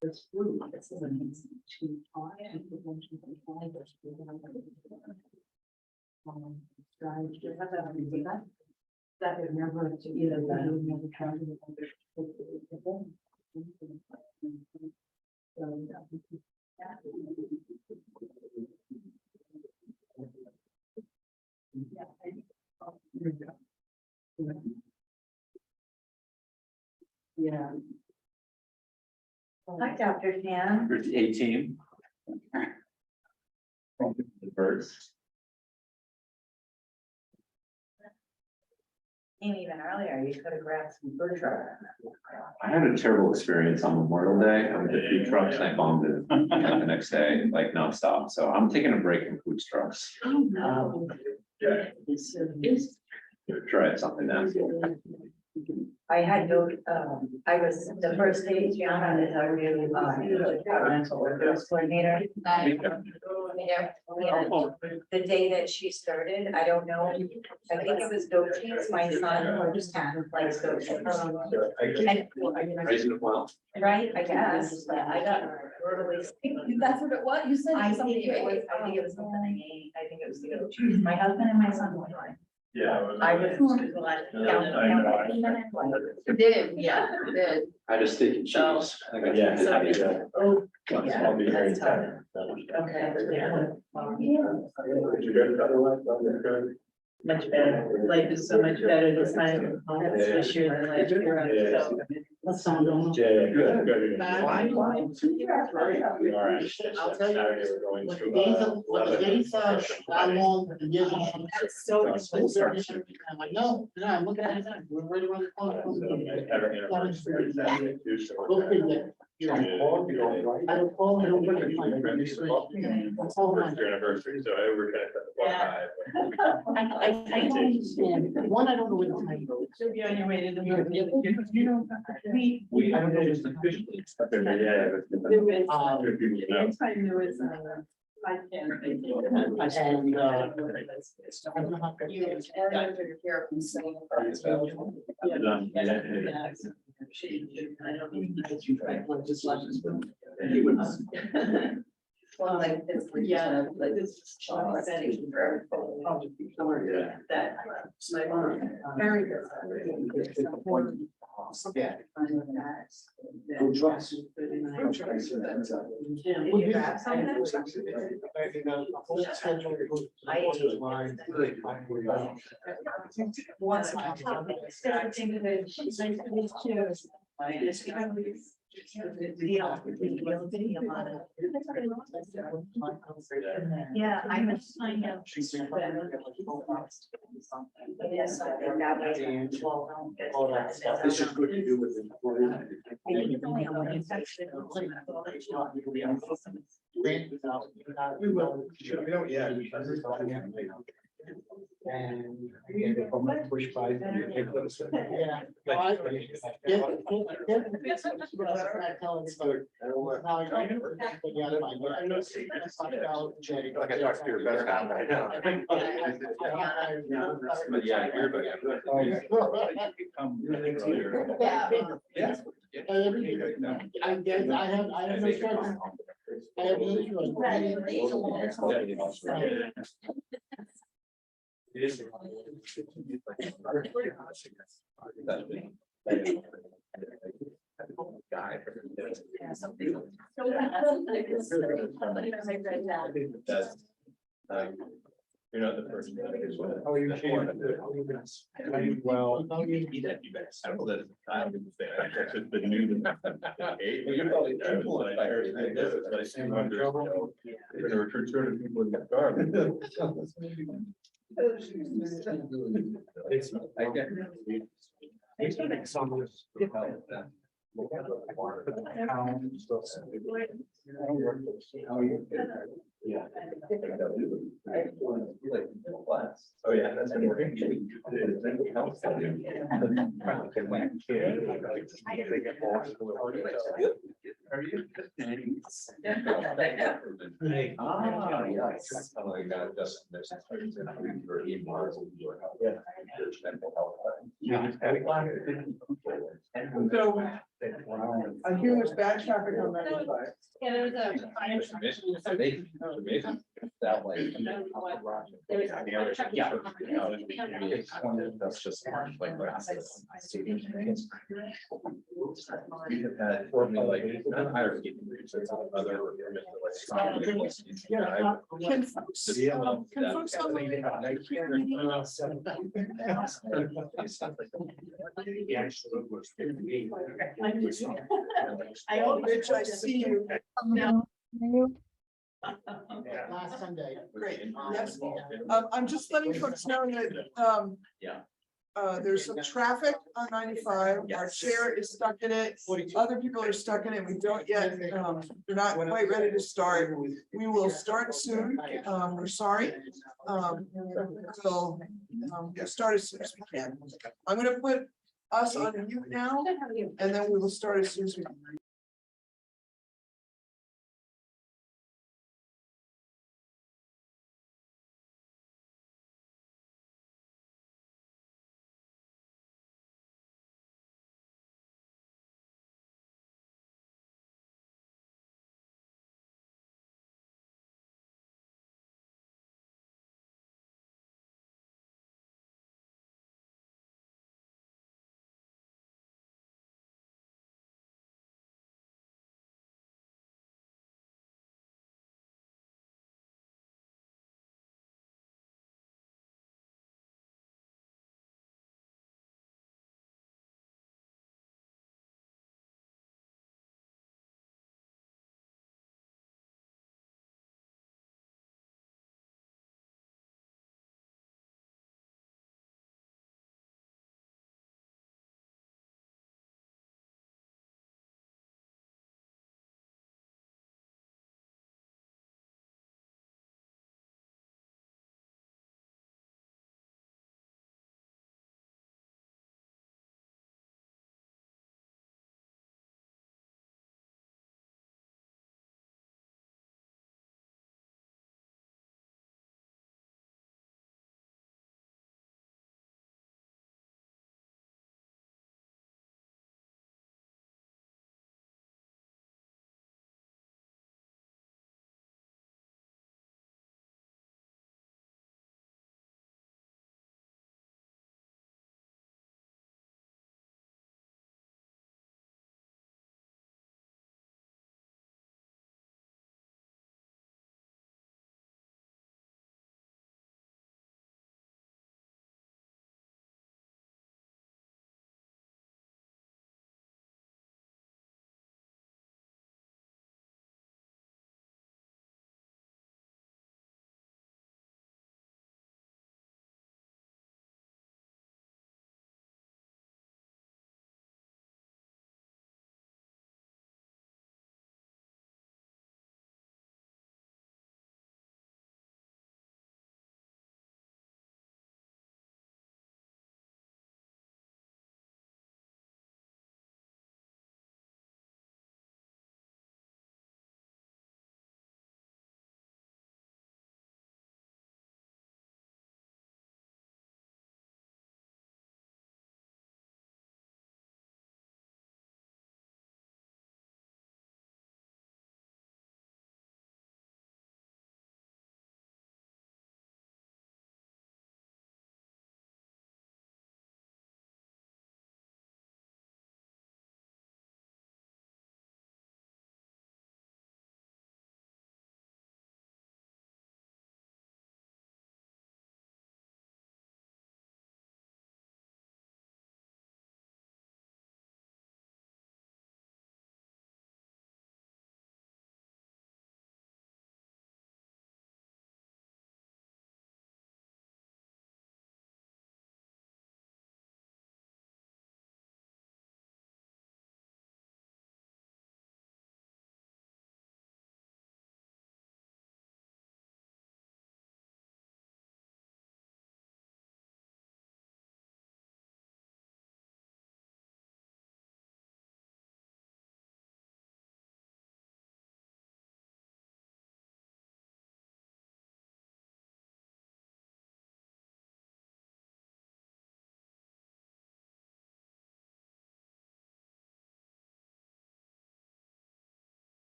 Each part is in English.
This group, this is an to try and prevention of fibers. Strategy, that is never to either that or never try to. Yeah. Hi, Dr. Dan. 18. The birds. And even earlier, you could have grabbed some food truck. I had a terrible experience on Memorial Day. I went to food trucks and I bombed it the next day, like nonstop. So I'm taking a break from food trucks. Oh, no. Try something now. I had no, I was, the first day, Gianna is our new, environmental workers coordinator. The day that she started, I don't know, I think it was goat cheese, my son, or just kind of likes goat cheese. Raising it well. Right, I guess, but I got totally. That's what it was, you said. I think it was something I ate, I think it was the goat cheese, my husband and my son were like. Yeah. I was. It did, yeah, it did. I just steak and cheese. I think I had to Oh, Yeah. I'll be very that's tired. okay, yeah. Much better. Life is so much better this time this year than last year. So that's all going. Good. I'll tell you, when the days are long, the years are long. So. I'm like, no, I'm looking at it, we're right around the corner. Go figure. You know, I don't call, I don't bring it. That's all mine. Anniversary, so we're I don't understand. One, I don't know what the time goes. She'll be on your way to the. You know, we. I don't know just officially. Next time there was, I can't. And, I don't know how. Well, like this, yeah, like this is setting for that. My mom, very good. Yeah. Once my top, starting to the, she's like, these chairs. Yeah, I was finding out. Yes, It's just good to do with it. We will. Yeah. And push by. Yeah. Like I talked to your best guy, I know. But yeah, everybody. Yeah. I guess I have no choice. I have no choice. It is. Guy. You're not the first. Oh, you can't. Well. I don't know that. I don't understand. That's just the new. You're probably. I assume under. We're gonna return 200 people in the car. I get. Yeah. Oh, yeah, that's been working. Are you? Ah, yes. So I hear there's bad traffic on that side. Yeah, there was a. That way. That's just like. We have had formally like, not higher. Other. Can folks, can folks on the hear me? I hope Rich, I see you. Last Sunday. Great, yes. I'm just letting folks know that, Yeah. there's some traffic on 95. Our chair is stuck in it. Other people are stuck in it. We don't yet, we're not quite ready to start. We will start soon. We're sorry. So, we'll start as soon as we can. I'm gonna put us on mute now, and then we will start as soon as we can.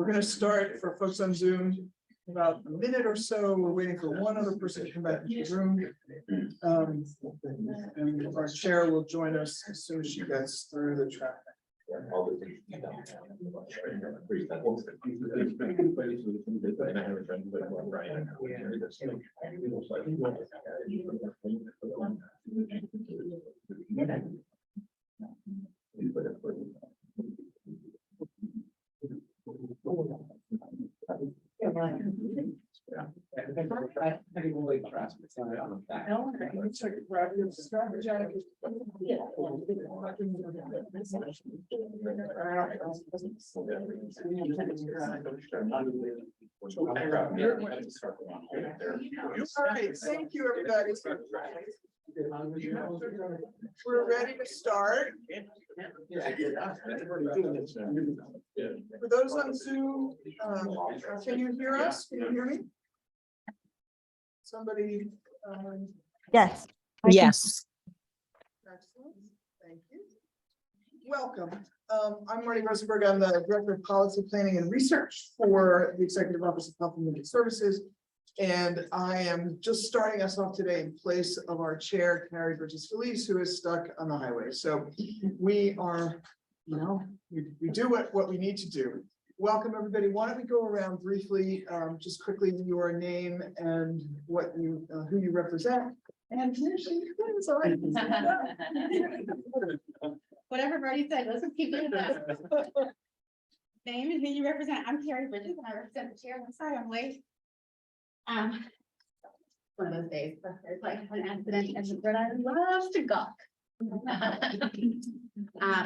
We're gonna start for folks on Zoom in about a minute or so. We're waiting for one other person to come back into the room. And our chair will join us as soon as she gets through the traffic. All right, thank you, everybody. We're ready to start. For those on Zoom, can you hear us? Can you hear me? Somebody? Yes. Yes. Excellent, thank you. Welcome. I'm Marty Rosenberg. I'm the Director of Policy Planning and Research for the Executive Office of Health and Human Services. And I am just starting us off today in place of our chair, Carrie Bridges-Felice, who is stuck on the highway. So we are, we do what we need to do. Welcome, everybody. Why don't we go around briefly, just quickly, your name and what you, who you represent. And here she is. All right. Whatever Marty said, let's just keep doing that. Name and who you represent. I'm Carrie Bridges and I represent the chair. I'm sorry I'm late. One of those days, but it's like an accident and I love to gawk.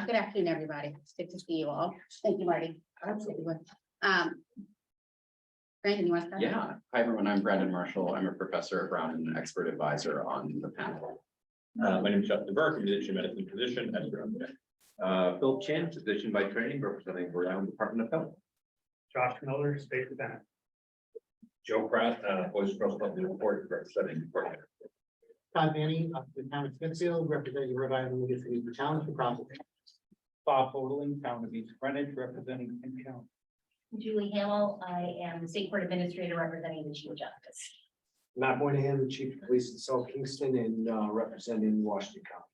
Good afternoon, everybody. It's good to see you all. Thank you, Marty. Absolutely. Brandon, you want to start? Yeah. Hi, everyone. I'm Brandon Marshall. I'm a professor at Brown and an expert advisor on the panel. My name is Justin Burke, I'm the Interim Medicine physician at Brown. Phil Chin, physician by training, representing Rhode Island Department of Health. Josh Miller, state lieutenant. Joe Pratt, Voice Across the Report, representing Port. Todd Manning, up in the town of Smithfield, representing Rhode Island League of Cities and Towns for profit. Bob Holding, town of East Greenwich, representing Kent County. Julie Hamill, I am the state court administrator representing the Chief of Justice. Matt Moynihan, the chief of police in South Kingston and representing Washington County.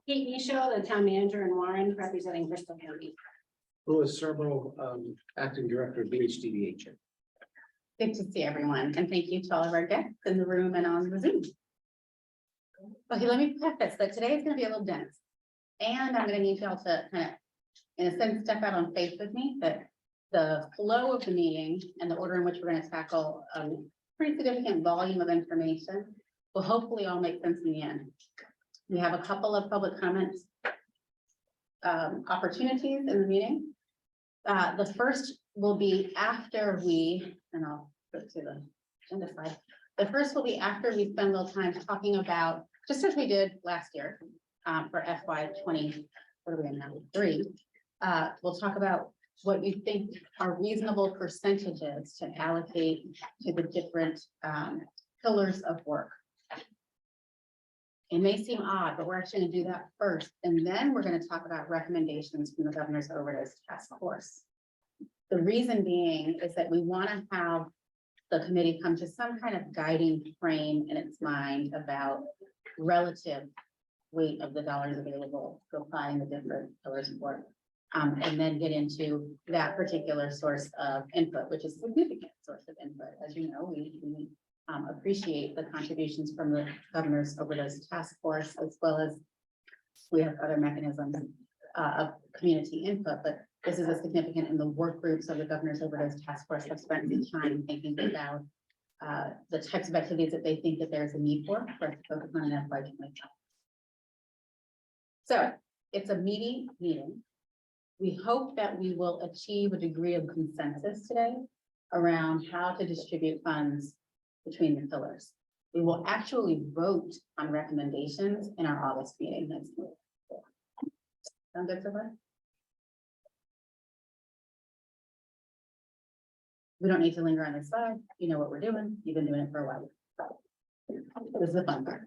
Kate Michaud, the town manager in Warren, representing Bristol County. Louis Serbo, acting director of BHDDHN. Good to see everyone, and thank you to all of our guests in the room and on the Zoom. Okay, let me preface that today is going to be a little dense, and I'm going to need y'all to kind of, in a sense, step out on faith with me that the flow of the meeting and the order in which we're going to tackle a pretty significant volume of information will hopefully all make sense in the end. We have a couple of public comments opportunities in the meeting. The first will be after we, and I'll put to the agenda slide. The first will be after we spend a little time talking about, just as we did last year for FY20, what are we in now? 3. We'll talk about what you think are reasonable percentages to allocate to the different pillars of work. It may seem odd, but we're actually going to do that first, and then we're going to talk about recommendations from the governor's overdose task force. The reason being is that we want to have the committee come to some kind of guiding frame in its mind about relative weight of the dollars available to apply in the different pillars of work. And then get into that particular source of input, which is a significant source of input. As you know, we appreciate the contributions from the governor's overdose task force, as well as we have other mechanisms of community input, but this is a significant, in the work groups of the governor's overdose task force have spent some time thinking about the types of activities that they think that there's a need for us to focus on in FY25. So it's a meaty meeting. We hope that we will achieve a degree of consensus today around how to distribute funds between the pillars. We will actually vote on recommendations in our August meeting next week. Sound good so far? We don't need to linger on this slide. You know what we're doing. You've been doing it for a while. This is the fun part.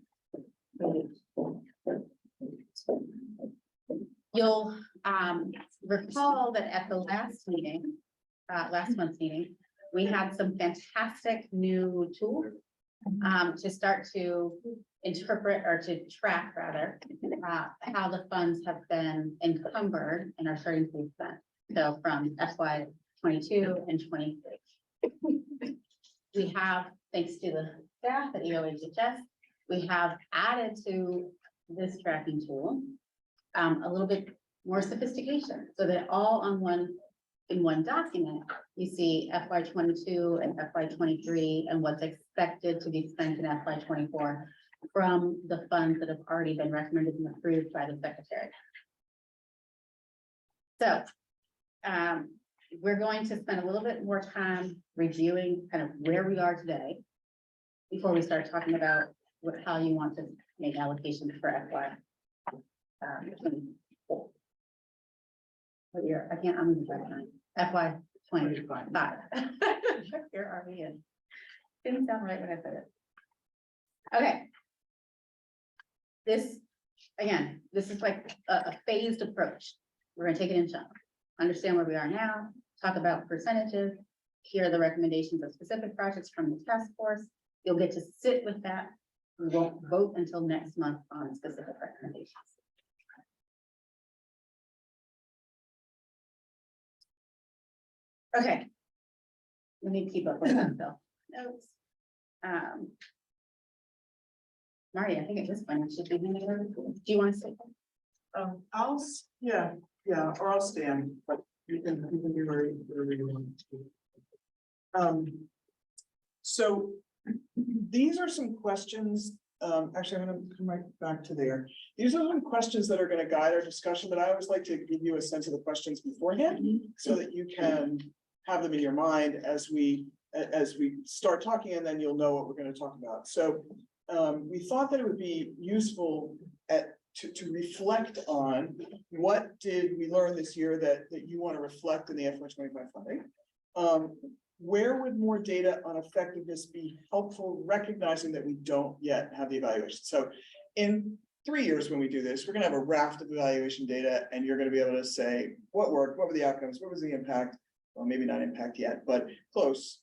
You'll recall that at the last meeting, last month's meeting, we had some fantastic new tools to start to interpret or to track rather, how the funds have been encumbered and are starting to be spent. So from FY 22 and 23. We have, thanks to the staff at EOHHS, we have added to this tracking tool a little bit more sophistication, so that all in one document, you see FY 22 and FY 23 and what's expected to be spent in FY 24 from the funds that have already been recommended and approved by the secretary. So we're going to spend a little bit more time reviewing kind of where we are today before we start talking about how you want to make allocations for FY. 24. What year? I can't, I'm in FY 25. Where are we in? Didn't sound right when I said it. Okay. This, again, this is like a phased approach. We're gonna take it in chunks. Understand where we are now, talk about percentages. Here are the recommendations of specific projects from the task force. You'll get to sit with that. We won't vote until next month on specific recommendations. Okay. Let me keep up with that, Phil. Notes. Marty, I think at this point, I should be handing over. Do you want to say? Yeah, or I'll stand, but you can be very, very want to. So these are some questions. Actually, I'm going to come right back to there. These are some questions that are going to guide our discussion, but I always like to give you a sense of the questions beforehand so that you can have them in your mind as we start talking, and then you'll know what we're going to talk about. So we thought that it would be useful to reflect on what did we learn this year that you want to reflect in the FY 25 funding. Where would more data on effectiveness be helpful, recognizing that we don't yet have the evaluation? So in 3 years, when we do this, we're going to have a raft of evaluation data, and you're going to be able to say what worked, what were the outcomes, what was the impact? Well, maybe not impact yet, but close,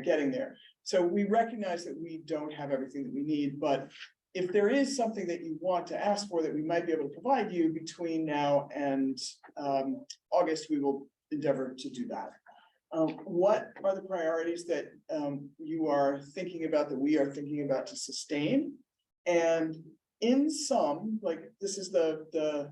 getting there. So we recognize that we don't have everything that we need, but if there is something that you want to ask for that we might be able to provide you between now and August, we will endeavor to do that. What are the priorities that you are thinking about, that we are thinking about to sustain? And in some, like this is the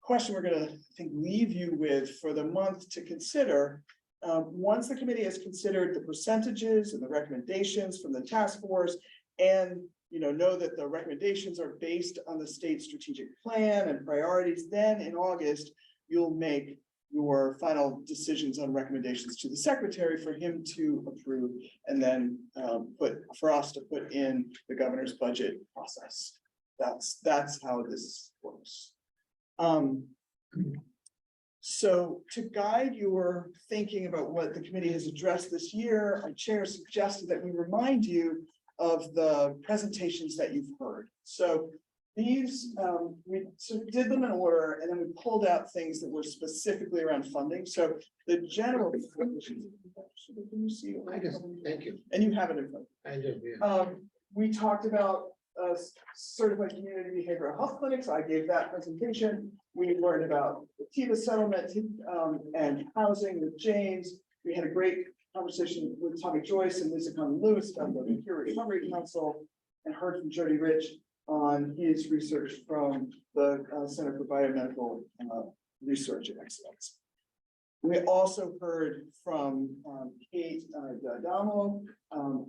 question we're going to, I think, leave you with for the month to consider. Once the committee has considered the percentages and the recommendations from the task force, and know that the recommendations are based on the state strategic plan and priorities, then in August, you'll make your final decisions on recommendations to the secretary for him to approve, and then for us to put in the governor's budget process. That's how this works. So to guide your thinking about what the committee has addressed this year, our chair suggested that we remind you of the presentations that you've heard. So these, we sort of did them in order, and then we pulled out things that were specifically around funding. So the general, can you see? I guess, thank you. And you have it in front. I do, yeah. We talked about certified community behavioral health clinics. I gave that presentation. We learned about the TIVA settlement and housing with James. We had a great conversation with Tommy Joyce and Lisa Conlon-Lewis about the Peer Recovery Council, and heard from Jody Rich on his research from the Center for Biomedical Research and Excellence. We also heard from Kate Damo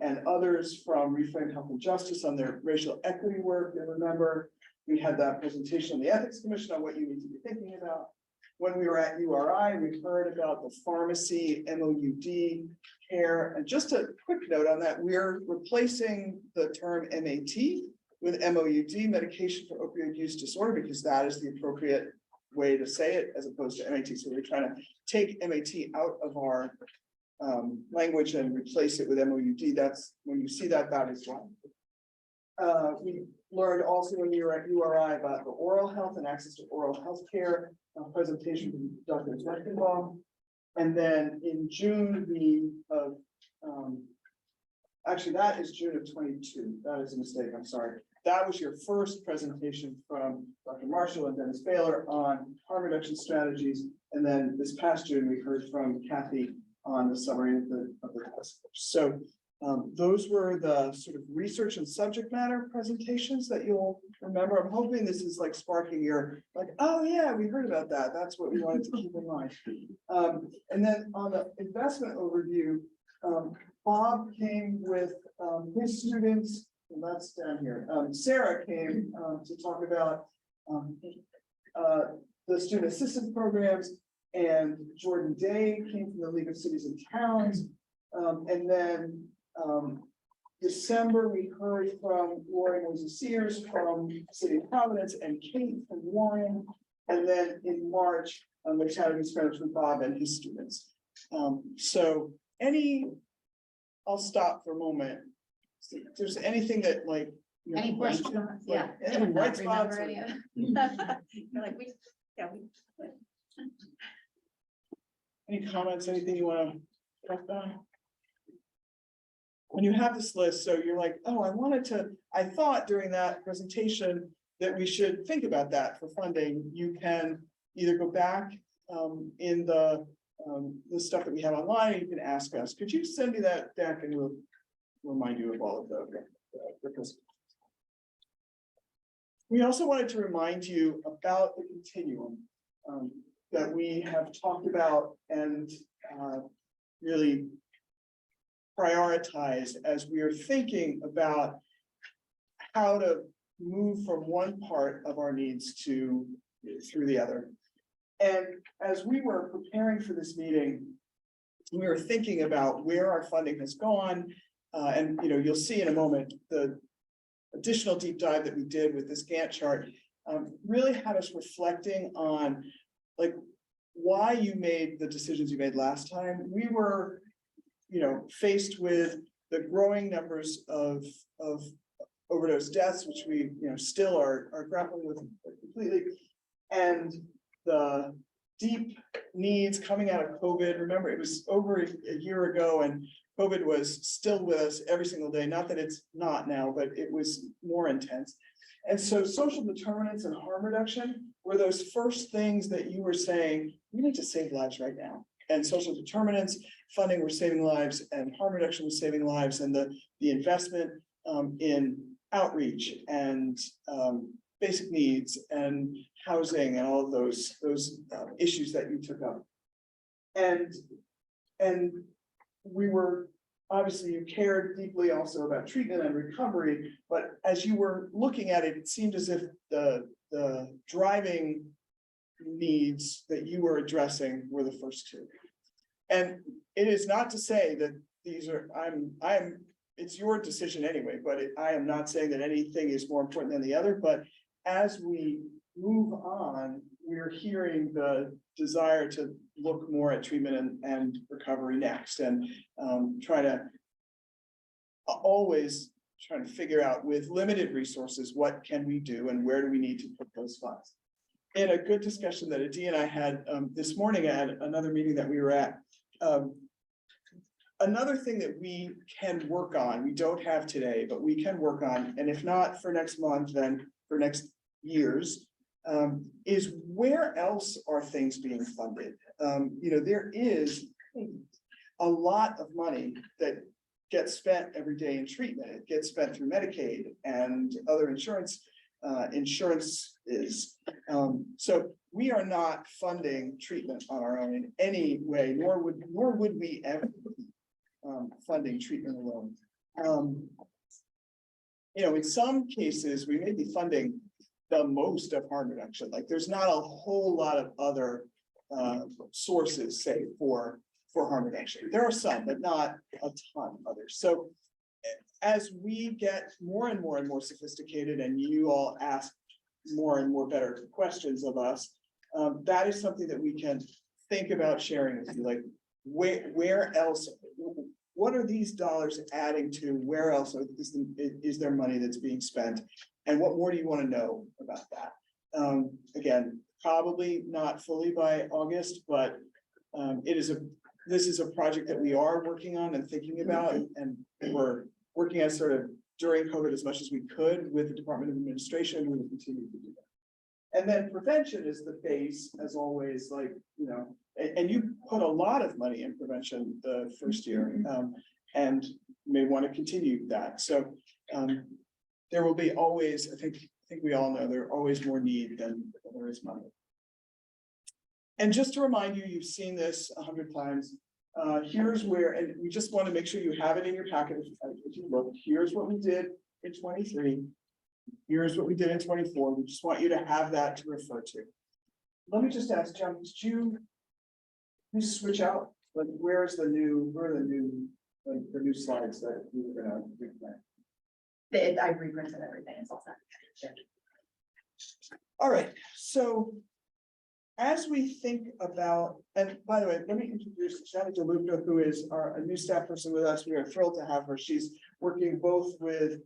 and others from Reframe Health and Justice on their racial equity work. And remember, we had that presentation on the Ethics Commission on what you need to be thinking about. When we were at URI, we heard about the pharmacy MOUD care. And just a quick note on that, we're replacing the term MAT with MOUD, medication for opioid use disorder, because that is the appropriate way to say it as opposed to MAT. So we're trying to take MAT out of our language and replace it with MOUD. That's when you see that, that is why. We learned also when we were at URI about the oral health and access to oral health care, presentation from Dr. Zwerkenbaum. And then in June, actually, that is June of 22. That is a mistake, I'm sorry. That was your first presentation from Dr. Marshall and Dennis Baylor on harm reduction strategies. And then this past June, we heard from Kathy on the summary of the task force. So those were the sort of research and subject matter presentations that you'll remember. I'm hoping this is like sparking your, like, oh yeah, we heard about that. That's what we wanted to keep in mind. And then on the investment overview, Bob came with his students, and that's down here. Sarah came to talk about the student assistance programs, and Jordan Day came from the League of Cities and Towns. And then December, we heard from Lauren Sears from City of Providence and Kate from Warren. And then in March, we chatted with Spanish with Bob and his students. So I'll stop for a moment. See if there's anything that like. Any questions? Yeah. Any I would bright not spots remember or- any of it. You're like, Any comments, anything you want to talk about? When you have this list, so you're like, oh, I thought during that presentation that we should think about that for funding. You can either go back in the stuff that we have online, or you can ask us. Could you send me that deck and we'll remind you of all of the. We also wanted to remind you about the continuum that we have talked about and really prioritize as we are thinking about how to move from one part of our needs through the other. And as we were preparing for this meeting, we were thinking about where our funding has gone. And you'll see in a moment the additional deep dive that we did with this Gantt chart really had us reflecting on like why you made the decisions you made last time. We were, faced with the growing numbers of overdose deaths, which we, still are grappling with completely, and the deep needs coming out of COVID. Remember, it was over a year ago, and COVID was still with us every single day. Not that it's not now, but it was more intense. And so social determinants and harm reduction were those first things that you were saying, we need to save lives right now. And social determinants, funding was saving lives, and harm reduction was saving lives, and the investment in outreach and basic needs and housing and all of those issues that you took up. And we were, obviously you cared deeply also about treatment and recovery, but as you were looking at it, it seemed as if the driving needs that you were addressing were the first two. And it is not to say that these are, it's your decision anyway, but I am not saying that anything is more important than the other, but as we move on, we're hearing the desire to look more at treatment and recovery next, and always trying to figure out with limited resources, what can we do and where do we need to put those funds. In a good discussion that Adi and I had this morning at another meeting that we were at, another thing that we can work on, we don't have today, but we can work on, and if not for next month, then for next years, is where else are things being funded? There is a lot of money that gets spent every day in treatment. It gets spent through Medicaid and other insurances. So we are not funding treatment on our own in any way, nor would we ever be funding treatment alone. In some cases, we may be funding the most of harm reduction. Like there's not a whole lot of other sources, say, for harm reduction. There are some, but not a ton of others. So as we get more and more and more sophisticated, and you all ask more and more better questions of us, that is something that we can think about sharing with you. Like where else, what are these dollars adding to? Where else is there money that's being spent? And what more do you want to know about that? Again, probably not fully by August, but this is a project that we are working on and thinking about, and we're working on sort of during COVID as much as we could with the Department of Administration. We will continue to do that. And then prevention is the base, as always, like, you know, and you put a lot of money in prevention the first year, and may want to continue that. So there will be always, I think we all know there are always more need than there is money. And just to remind you, you've seen this 100 times. Here's where, and we just want to make sure you have it in your packet. If you look, here's what we did in 23. Here's what we did in 24. We just want you to have that to refer to. Let me just ask, John, did you switch out? Like, where are the new slides that we were gonna do? I reprinted everything. It's all set. All right, so as we think about, and by the way, let me introduce Shannon DeLuca, who is a new staff person with us. We are thrilled to have her. She's working both with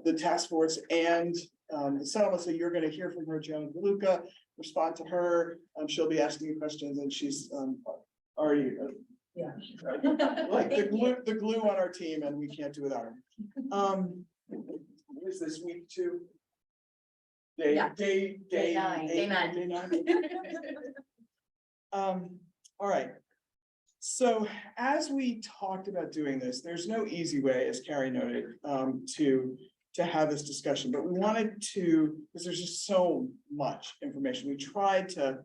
the task force and the settlement. So you're going to hear from her, Shannon DeLuca, respond to her. She'll be asking you questions, and she's already Yeah. like the glue on our team, and we can't do without her. What is this, week 2? Day 9. All right. So as we talked about doing this, there's no easy way, as Carrie noted, to have this discussion, but we wanted to, because there's just so much information. We tried to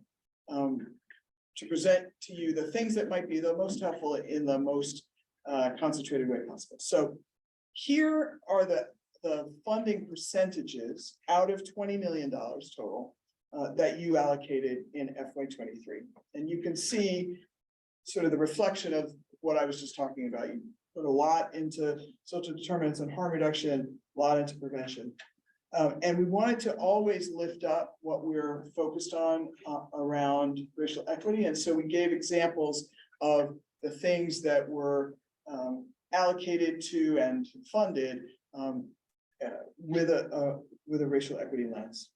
present to you the things that might be the most helpful in the most concentrated way possible. So here are the funding percentages out of $20 million total that you allocated in FY23. And you can see sort of the reflection of what I was just talking about. You put a lot into social determinants and harm reduction, a lot into prevention. And we wanted to always lift up what we're focused on around racial equity. And so we gave examples of the things that were allocated to and funded with a racial equity lens.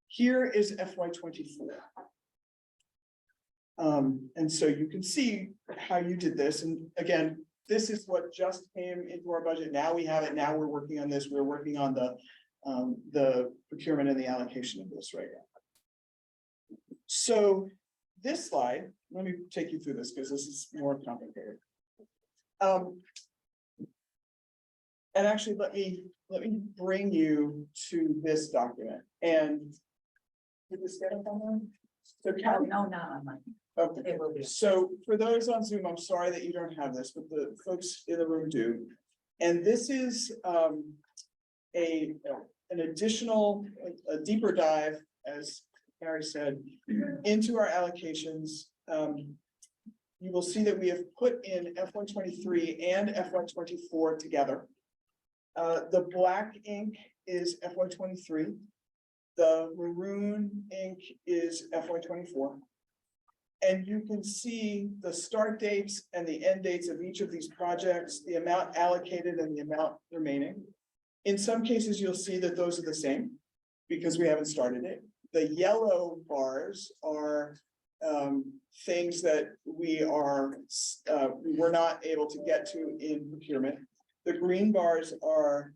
Here is FY24. And so you can see how you did this. And again, this is what just came into our budget. Now we have it. Now we're working on this. We're working on the procurement and the allocation of this right now. So this slide, let me take you through this because this is more complicated. And actually, let me bring you to this document. And did this get up on there? So No, not on mine. Okay. It will be. So for those on Zoom, I'm sorry that you don't have this, but the folks in the room do. And this is an additional, a deeper dive, as Carrie said, into our allocations. You will see that we have put in FY23 and FY24 together. The black ink is FY23. The maroon ink is FY24. And you can see the start dates and the end dates of each of these projects, the amount allocated and the amount remaining. In some cases, you'll see that those are the same because we haven't started it. The yellow bars are things that we were not able to get to in procurement. The green bars are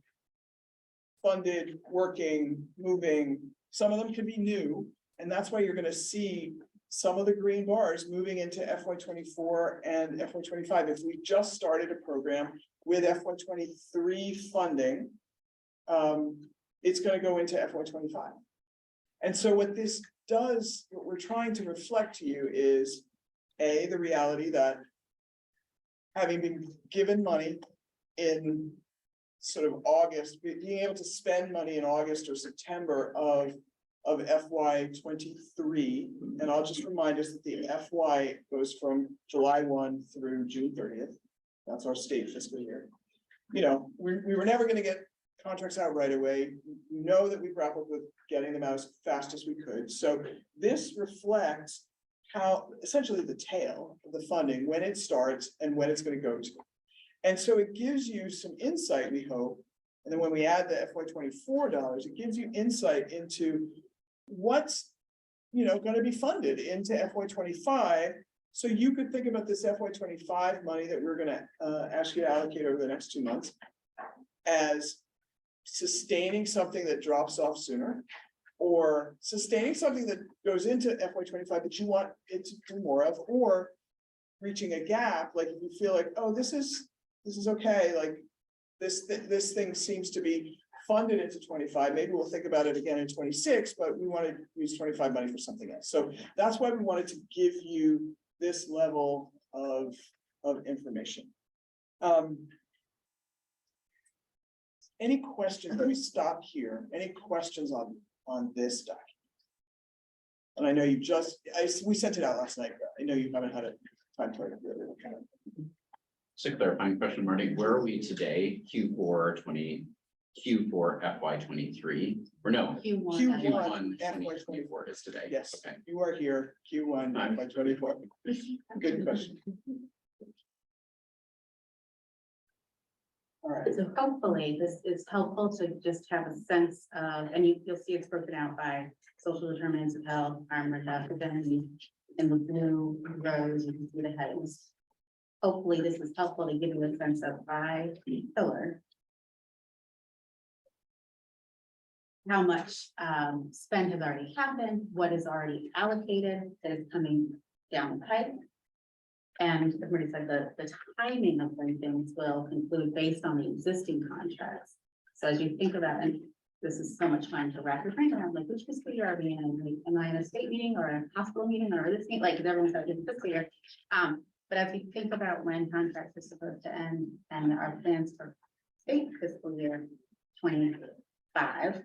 funded, working, moving. Some of them can be new, and that's why you're going to see some of the green bars moving into FY24 and FY25. If we just started a program with FY23 funding, it's going to go into FY25. And so what this does, what we're trying to reflect to you is the reality that having been given money in sort of August, being able to spend money in August or September of FY23, and I'll just remind us that the FY goes from July 1 through June 30th. That's our state fiscal year. You know, we were never going to get contracts out right away. We know that we grappled with getting them out as fast as we could. So this reflects how essentially the tail of the funding, when it starts and when it's going to go to. And so it gives you some insight, we hope. And then when we add the FY24 dollars, it gives you insight into what's gonna be funded into FY 25. So you could think about this FY 25 money that we're gonna ask you to allocate over the next 2 months as sustaining something that drops off sooner, or sustaining something that goes into FY 25 that you want it to do more of, or reaching a gap, like if you feel like, oh, this is okay, like this thing seems to be funded into 25, maybe we'll think about it again in 26, but we want to use 25 money for something else. So that's why we wanted to give you this level of information. Any questions? Let me stop here. Any questions on this document? And I know you we sent it out last night. I know you haven't had a time to really look at it. Just a clarifying question, Marty, where are we today? Q4 FY 23, or no? Q1. Q1 FY 2024 is today. Yes, Okay. you are here, Q1 FY 24. Good question. All right. So hopefully this is helpful to just have a sense of, and you'll see it's broken out by social determinants of health, harm reduction, and the blue rows, you can see the headings. Hopefully this is helpful to give you a sense of by pillar. How much spend has already happened, what is already allocated that is coming down the pipe. And as Marty said, the timing of when things will conclude based on the existing contracts. So as you think about, and this is so much fun to wrap your brain around, like which fiscal year are we in? Like, am I in a state meeting or a hospital meeting or this meeting? Like everyone's got a different fiscal year. But as we think about when contracts are supposed to end and our plans for state fiscal year 25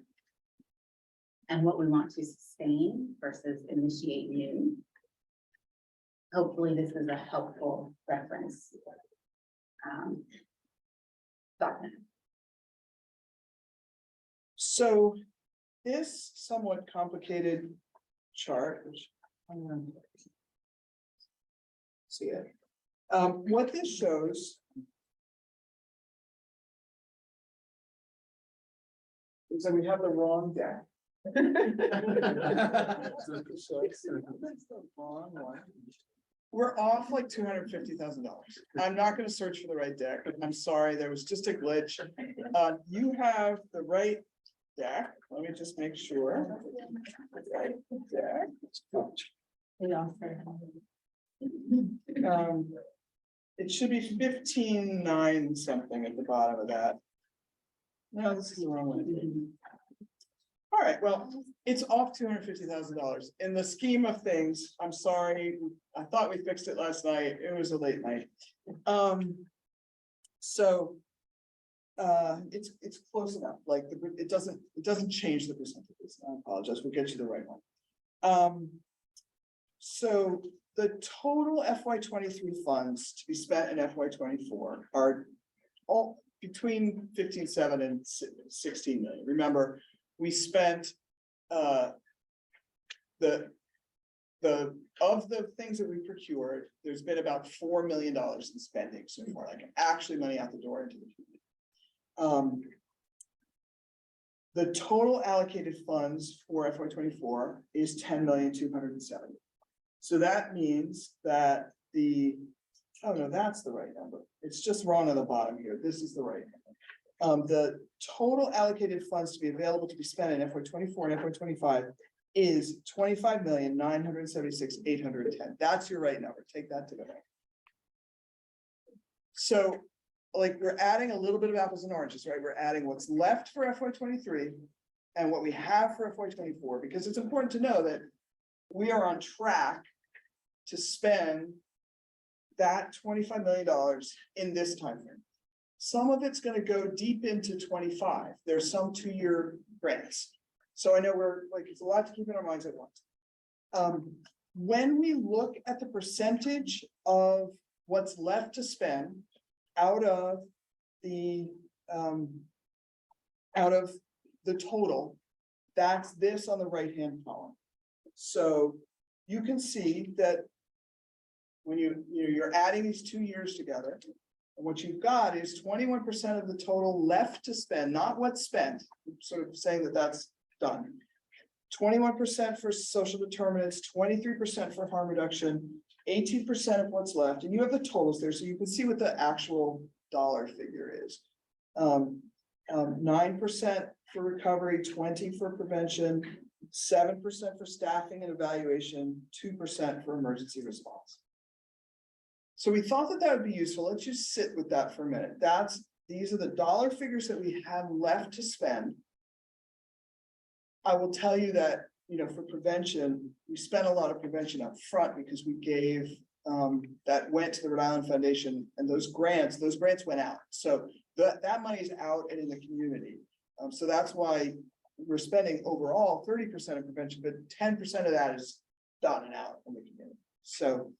and what we want to sustain versus initiate new. Hopefully this is a helpful reference document. So this somewhat complicated chart, which I'm gonna see it. What this shows is that we have the wrong deck. We're off like $250,000. I'm not gonna search for the right deck. I'm sorry, there was just a glitch. You have the right deck. Let me just make sure. Right deck. It should be 15.9 something at the bottom of that. No, this is the wrong one. All right, well, it's off $250,000. In the scheme of things, I'm sorry, I thought we fixed it last night. It was a late night. It's close enough. Like it doesn't change the percentages. I apologize. We'll get you the right one. So the total FY 23 funds to be spent in FY 24 are all between 15.7 and 16 million. Remember, we spent of the things that we procured, there's been about $4 million in spending so far, like actually money out the door into the community. The total allocated funds for FY 24 is 10,270,000. So that means that oh no, that's the right number. It's just wrong on the bottom here. This is the right number. The total allocated funds to be available to be spent in FY 24 and FY 25 is 25,976,810. That's your right number. Take that to the bank. So, like, we're adding a little bit of apples and oranges, right? We're adding what's left for FY 23 and what we have for FY 24, because it's important to know that we are on track to spend that $25 million in this time frame. Some of it's going to go deep into 25. There's some 2-year grants. So I know it's a lot to keep in our minds at once. When we look at the percentage of what's left to spend out of the total, that's this on the right-hand column. So you can see that when you're adding these 2 years together, and what you've got is 21% of the total left to spend, not what's spent. I'm sort of saying that that's done. 21% for social determinants, 23% for harm reduction, 18% of what's left, and you have the totals there, so you can see what the actual dollar figure is. 9% for recovery, 20% for prevention, 7% for staffing and evaluation, 2% for emergency response. So we thought that that would be useful. Let's just sit with that for a minute. These are the dollar figures that we have left to spend. I will tell you that, for prevention, we spent a lot of prevention up front because we gave, that went to the Rhode Island Foundation, and those grants went out. So that money is out and in the community. So that's why we're spending overall 30% of prevention, but 10% of that is done and out in the community. So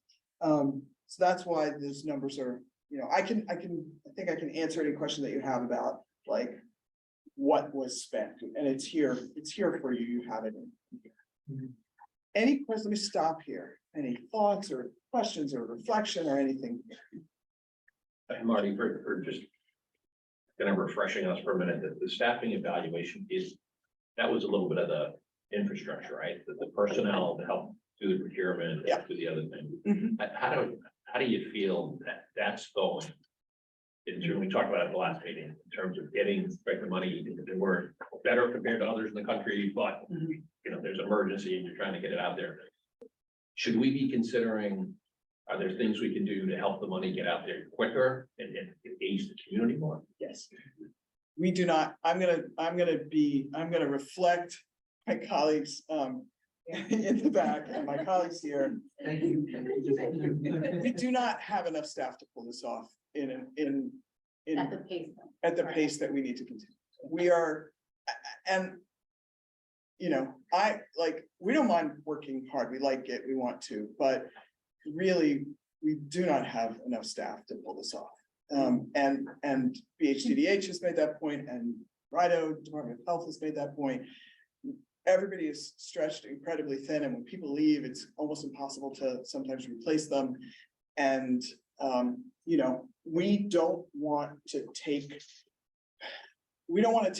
that's why these numbers are, I think I can answer any question that you have about like what was spent, and it's here for you. You have it in here. Any questions? Let me stop here. Any thoughts or questions or reflection or anything? And Marty, for just kind of refreshing us for a minute, that the staffing evaluation that was a little bit of the infrastructure, right? The personnel to help do the procurement, Yeah. do the other thing. Mhm. How do you feel that that's going? We talked about it at the last meeting, in terms of getting the money, they were better compared to others in the country, but there's emergency and you're trying to get it out there. Should we be considering, are there things we can do to help the money get out there quicker and engage the community more? Yes. We do not. I'm gonna reflect my colleagues in the back and my colleagues here. Thank you. We do not have enough staff to pull this off At the pace. at the pace that we need to continue. We are, and we don't mind working hard. We like it, we want to, but really, we do not have enough staff to pull this off. And BHDDH has made that point, and RIDO, Department of Health has made that point. Everybody is stretched incredibly thin, and when people leave, it's almost impossible to sometimes replace them. And, we don't want to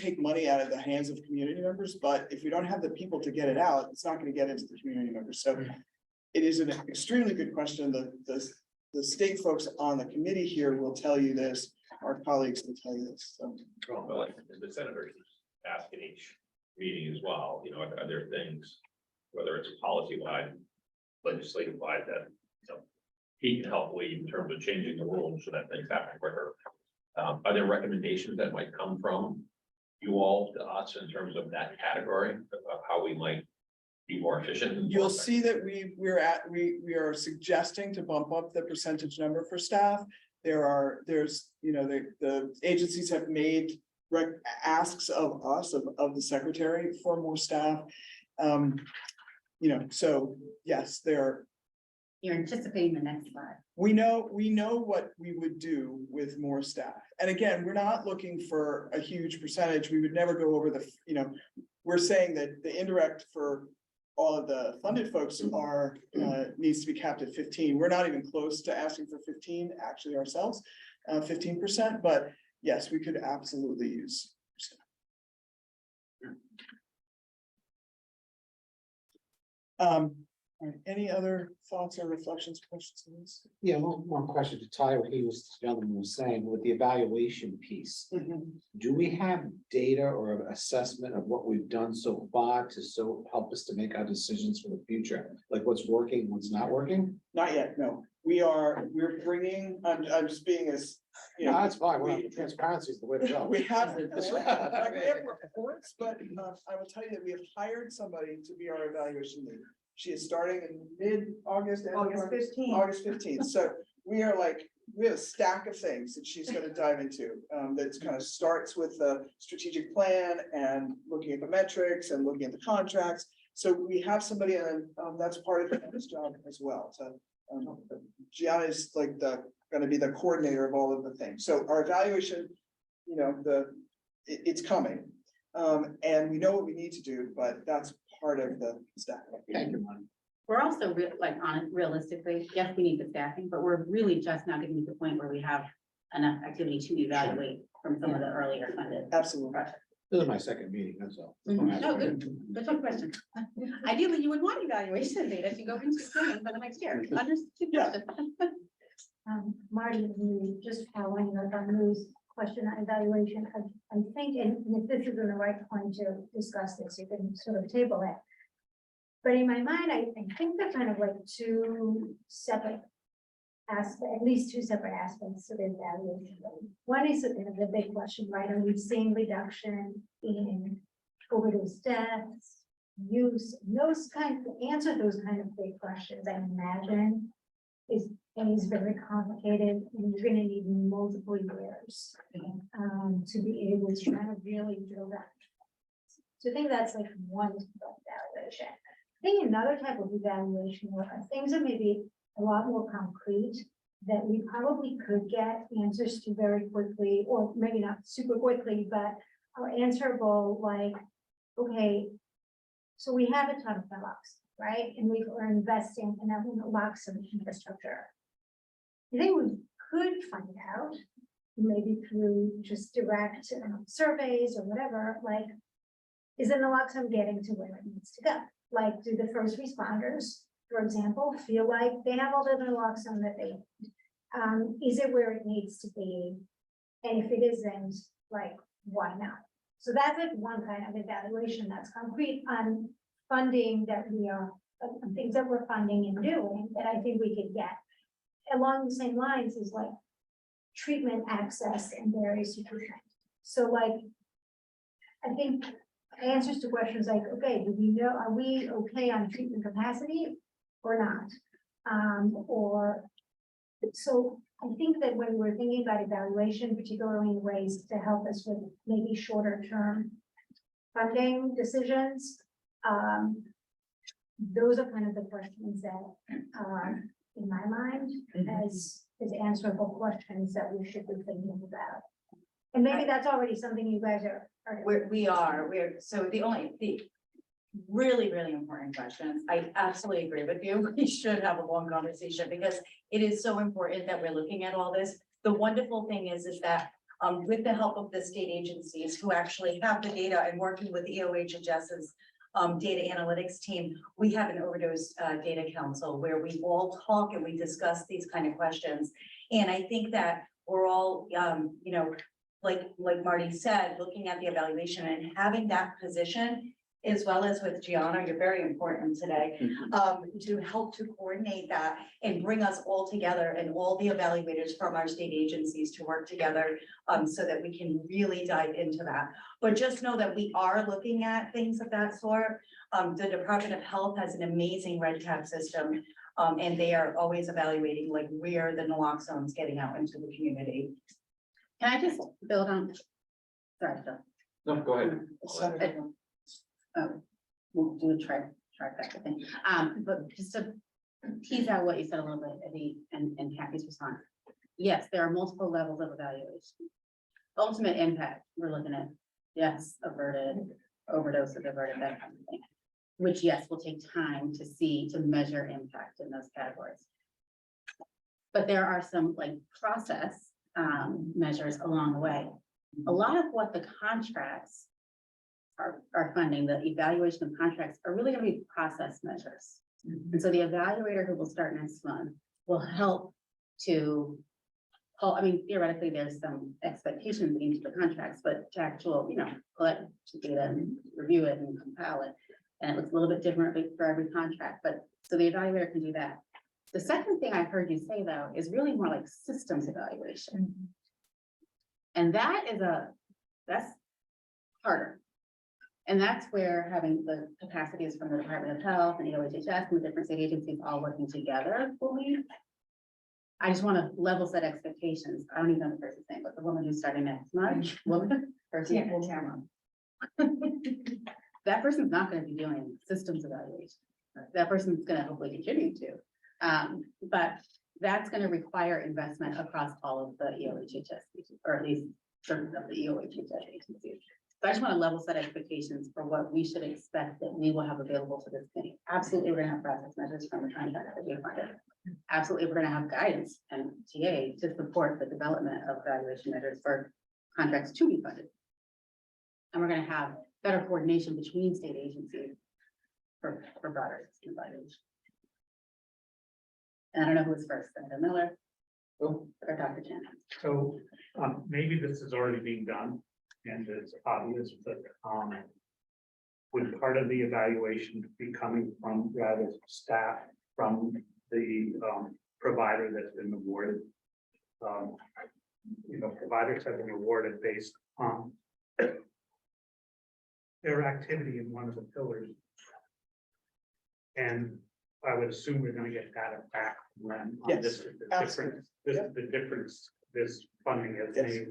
take money out of the hands of community members, but if we don't have the people to get it out, it's not going to get into the community members. So it is an extremely good question. The state folks on the committee here will tell you this. Our colleagues will tell you this. So. Well, like the senators ask in each meeting as well, are there things, whether it's policy-wide, legislative-wide, that he can help lead in terms of changing the rules so that things happen quicker. Are there recommendations that might come from you all to us in terms of that category of how we might be more efficient? You'll see that we are suggesting to bump up the percentage number for staff. The agencies have made asks of us, of the secretary, for more staff. So yes, You're anticipating the next slide. we know what we would do with more staff. And again, we're not looking for a huge percentage. We would never go over we're saying that the indirect for all of the funded folks needs to be capped at 15. We're not even close to asking for 15 actually ourselves, 15%, but yes, we could absolutely use. Any other thoughts or reflections, questions on this? Yeah, one question to tie what this gentleman was saying with the evaluation piece. Do we have data or an assessment of what we've done so far to help us to make our decisions for the future? Like what's working, what's not working? Not yet, no. We're bringing, I'm just being as, No, that's fine. Transparency is the way to go. we have reports, but I will tell you that we have hired somebody to be our evaluation lead. She is starting in mid-August. August 15th. August 15th. So we have a stack of things that she's going to dive into. That kind of starts with the strategic plan and looking at the metrics and looking at the contracts. So we have somebody, and that's part of this job as well. So Gianna is going to be the coordinator of all of the things. So our evaluation, it's coming. And we know what we need to do, but that's part of the staff. We're also realistically, yes, we need the staffing, but we're really just not getting to the point where we have enough activity to evaluate from some of the earlier funded Absolutely. projects. This is my second meeting, that's all. No, good question. Ideally, you would want evaluation data to go into planning for the next year. Understood. Yeah. Marty, just following up on Lou's question on evaluation, I think, and if this isn't the right point to discuss this, you can sort of table it. But in my mind, I think they're kind of like two separate aspects, at least two separate aspects of evaluation. One is the big question, right? Are we seeing reduction in overdose deaths, use, those kinds, answer those kind of big questions, I imagine is very complicated, and you're gonna need multiple years to be able to kind of really drill that. So I think that's like one type of evaluation. I think another type of evaluation are things that may be a lot more concrete that we probably could get answers to very quickly, or maybe not super quickly, but are answerable like, okay, so we have a ton of naloxone, right? And we're investing in a naloxone infrastructure. I think we could find out, maybe through just direct surveys or whatever, like, is the naloxone getting to where it needs to go? Like, do the first responders, for example, feel like they have all the naloxone that they need? Is it where it needs to be? And if it isn't, like, why not? So that's like one kind of evaluation that's concrete on funding that we are, things that we're funding and doing that I think we could get. Along the same lines is like treatment access in various situations. So like, I think answers to questions like, okay, do we know, are we okay on treatment capacity or not? So I think that when we're thinking about evaluation, particularly in ways to help us with maybe shorter term funding decisions, those are kind of the questions that are in my mind as answerable questions that we should be thinking about. And maybe that's already something you guys are. We're so the really, really important questions. I absolutely agree with you. We should have a long conversation because it is so important that we're looking at all this. The wonderful thing is that with the help of the state agencies who actually have the data and working with EOHHS's data analytics team, we have an overdose data council where we all talk and we discuss these kind of questions. And I think that we're all, you know, like Marty said, looking at the evaluation and having that position, as well as with Gianna, you're very important today, to help to coordinate that and bring us all together and all the evaluators from our state agencies to work together so that we can really dive into that. But just know that we are looking at things of that sort. The Department of Health has an amazing red tag system, and they are always evaluating like where the naloxone is getting out into the community. Can I just build on? Sorry, Phil. No, go ahead. We'll do a trifecta thing. But just to tease out what you said a little bit, Eddie, and Kathy's response. Yes, there are multiple levels of evaluation. Ultimate impact, we're looking at, yes, averted, overdoses averted, that kind of thing. Which, yes, will take time to see, to measure impact in those categories. But there are some like process measures along the way. A lot of what the contracts are funding, the evaluation of contracts are really going to be process measures. And so the evaluator who will start next month will help to, I mean, theoretically, there's some expectations into the contracts, but to actual, you know, collect data and review it and compile it. And it looks a little bit different for every contract, but so the evaluator can do that. The second thing I heard you say though, is really more like systems evaluation. And that's harder. And that's where having the capacities from the Department of Health and EOHHS and the different state agencies all working together will lead. I just want to level set expectations. I don't even know the person's name, but the woman who's starting next month, that person's not going to be doing systems evaluation. That person's going to hopefully contribute to. But that's going to require investment across all of the EOHHS, or at least certain of the EOHHS agencies. So I just want to level set expectations for what we should expect that we will have available to this thing. Absolutely, we're going to have process measures from the contract that we funded. Absolutely, we're going to have guidance and TA to support the development of evaluation measures for contracts to be funded. And we're gonna have better coordination between state agencies for broader evaluation. And I don't know who was first, Senator Miller or Dr. Chen. So, maybe this is already being done and it's obvious, but, would part of the evaluation be coming from rather staff from the, provider that's been awarded? Providers have been awarded based on their activity in one of the pillars. And I would assume we're gonna get data back from them on Yes, this, the absolutely. difference, the difference this funding has Yes. made.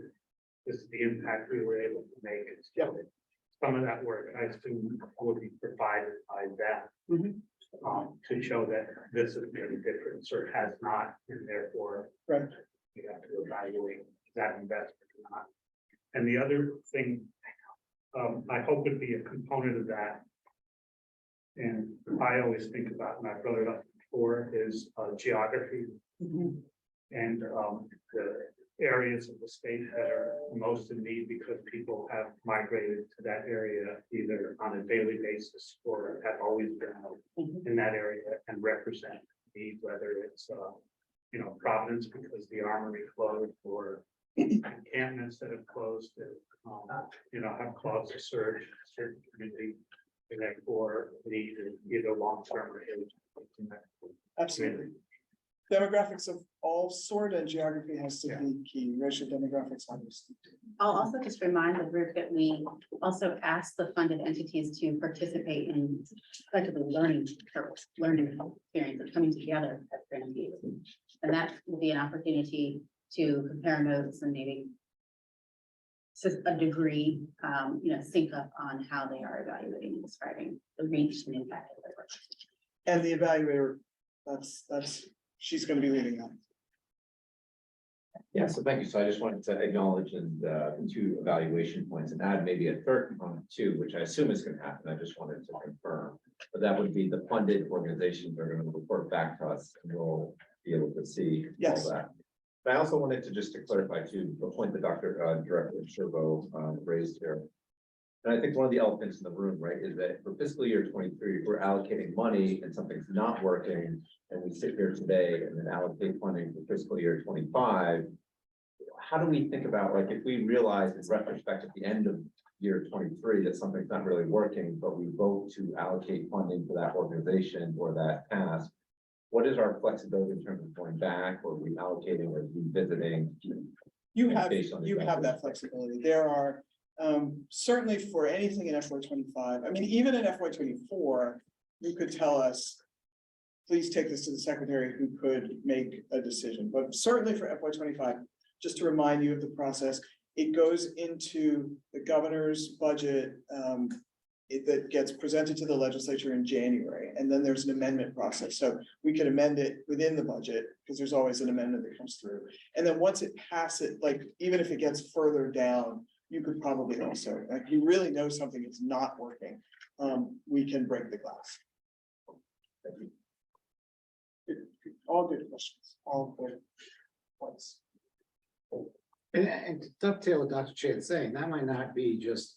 This is the impact we were able to make. Yep. Some of that work, I assume, will be provided by them. To show that this has made a difference or has not, and therefore. Right. We have to evaluate that investment or not. And the other thing, I hope would be a component of that. And I always think about, and I brought it up before, is geography. And the areas of the state that are most in need because people have migrated to that area either on a daily basis or have always been in that area and represent need, whether it's Providence because the armory closed or encampments that have closed that have caused a surge in a certain community and therefore need either long-term or short-term. Absolutely. Demographics of all sort and geography has to be key, racial demographics obviously. I'll also just remind the group that we also asked the funded entities to participate in effectively learning experience of coming together as grantees. And that will be an opportunity to compare notes and maybe to a degree, sync up on how they are evaluating and describing the reach and impact of their work. And the evaluator, she's gonna be leading that. Yeah, so thank you. So I just wanted to acknowledge the two evaluation points and add maybe a third component too, which I assume is going to happen. I just wanted to confirm. But that would be the funded organizations are going to report back to us and we'll be able to see Yes. all that. But I also wanted to just to clarify too, the point that Director Sherbo raised here. And I think one of the elephants in the room, right, is that for fiscal year 23, if we're allocating money and something's not working, and we sit here today and then allocate funding for fiscal year 25, how do we think about, like, if we realize in retrospect at the end of year 23 that something's not really working, but we vote to allocate funding for that organization or that task, what is our flexibility in terms of going back or reallocating or revisiting? You have based on the that flexibility. There are certainly for anything in FY 25, I mean, even in FY 24, you could tell us, please take this to the secretary who could make a decision, but certainly for FY 25, just to remind you of the process, it goes into the governor's budget that gets presented to the legislature in January, and then there's an amendment process. So we could amend it within the budget because there's always an amendment that comes through. And then once it passes, like, even if it gets further down, you could probably also, like, you really know something is not working, we can break the glass. All good questions, all good points. And to dovetail what Dr. Chan is saying, that might not be just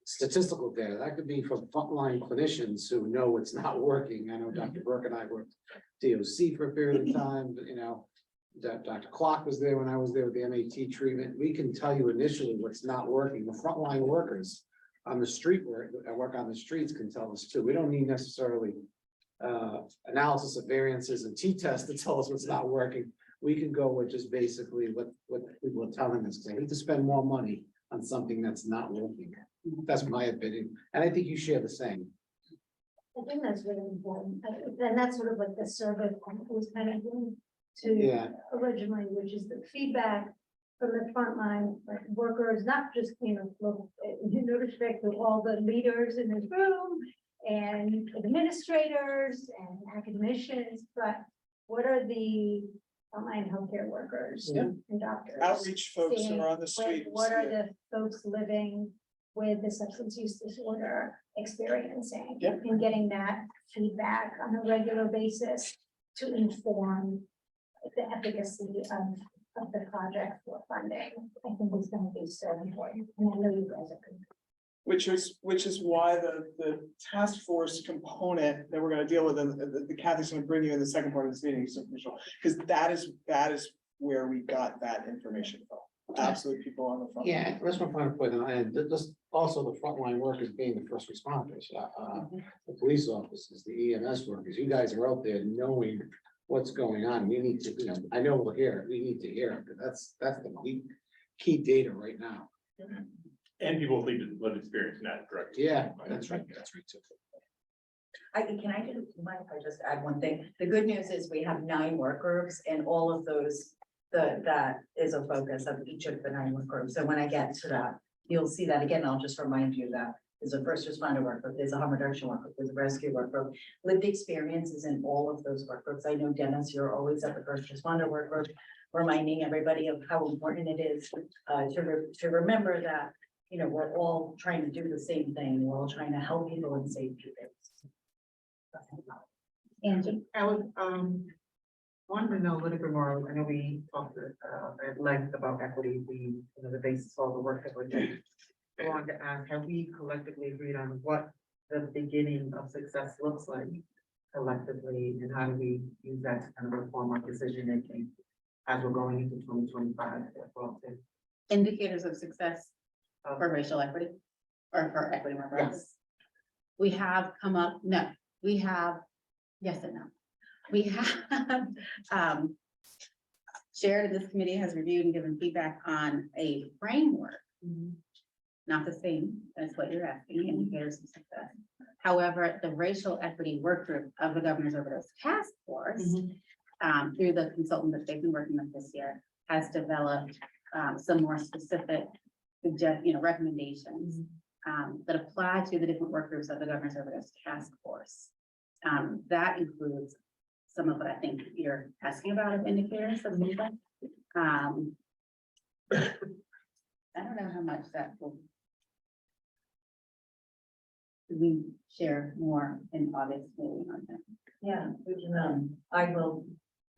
statistical data. That could be from frontline clinicians who know it's not working. I know Dr. Burke and I worked DOC for a period of time, but Dr. Clock was there when I was there with the MAT treatment. We can tell you initially what's not working. The frontline workers on the street work on the streets can tell us too. We don't need necessarily analysis of variances and t-tests to tell us what's not working. We can go with just basically what people are telling us. They need to spend more money on something that's not working. That's my opinion. And I think you share the same. I think that's really important. And that's sort of like the survey was kind of doing Yeah. to originally, which is the feedback from the frontline workers, not just, respect to all the leaders in this room and administrators and academicians, but what are the frontline healthcare workers and doctors? Outreach folks who seeing are on the street. What are the folks living with the substance use disorder experiencing? Yep. And getting that feedback on a regular basis to inform the efficacy of the project for funding, I think is going to be so important. And I know you guys are good. which is why the task force component that we're gonna deal with, and the Kathy's gonna bring you in the second part of this meeting, so official, because that is where we got that information from. Absolute people on the front. Yeah, that's my final point, and this, also the frontline workers being the first responders, the police officers, the EMS workers, you guys are out there knowing what's going on, we need to, I know we'll hear it, we need to hear it, because that's the key data right now. And people with lived experience in that direction. Yeah, that's right too. Can I do, mind if I just add one thing? The good news is we have 9 work groups and all of those, that is a focus of each of the 9 work groups. So when I get to that, you'll see that again. I'll just remind you that there's a first responder work group, there's a harm reduction work group, there's a rescue work group. Lived experience is in all of those work groups. I know Dennis, you're always at the first responder work group, reminding everybody of how important it is to remember that, we're all trying to do the same thing. We're all trying to help people and save people. Angie? I would, wanted to know a little bit more. I know we talked at length about equity, the basis of all the work that we're doing. I wanted to ask, have we collectively agreed on what the beginning of success looks like collectively, and how do we use that to kind of inform our decision making as we're going into 2025? Indicators of success for racial equity or for equity more broadly. We have come up, no, we have, yes and no. We have shared, this committee has reviewed and given feedback on a framework. Not the same as what you're asking, indicators of success. However, the racial equity work group of the Governor's Overdose Task Force, through the consultant that they've been working with this year, has developed some more specific recommendations that apply to the different work groups of the Governor's Overdose Task Force. That includes some of what I think you're asking about of indicators of success. I don't know how much that will. We share more in August maybe on that. Yeah, we can,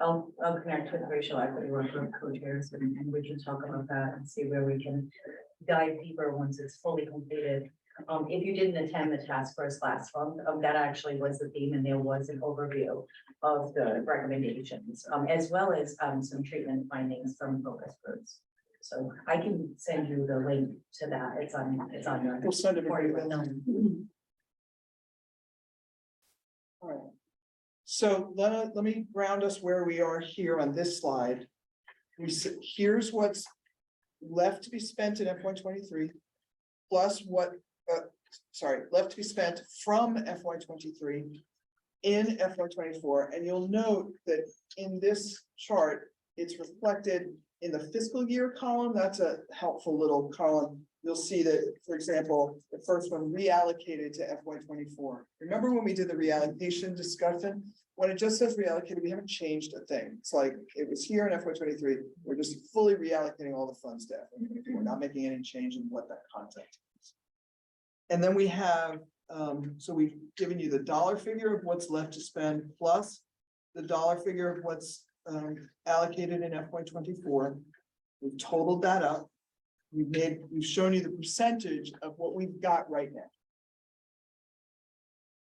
I'll connect with racial equity work group co-chairs and we can talk about that and see where we can dive deeper once it's fully completed. If you didn't attend the task force last month, that actually was the theme, and there was an overview of the recommendations, as well as some treatment findings from focus groups. So I can send you the link to that. It's on your. We'll send it for you. All right. So let me ground us where we are here on this slide. Here's what's left to be spent in FY23, plus what, left to be spent from FY23 in FY24. And you'll note that in this chart, it's reflected in the fiscal year column. That's a helpful little column. You'll see that, for example, the first one reallocated to FY24. Remember when we did the reallocation discussion? When it just says reallocated, we haven't changed a thing. It's like it was here in FY23. We're just fully reallocating all the funds to FY24. We're not making any change in what that content is. And then we have, so we've given you the dollar figure of what's left to spend, plus the dollar figure of what's allocated in FY24. We've totaled that up. We've shown you the percentage of what we've got right now.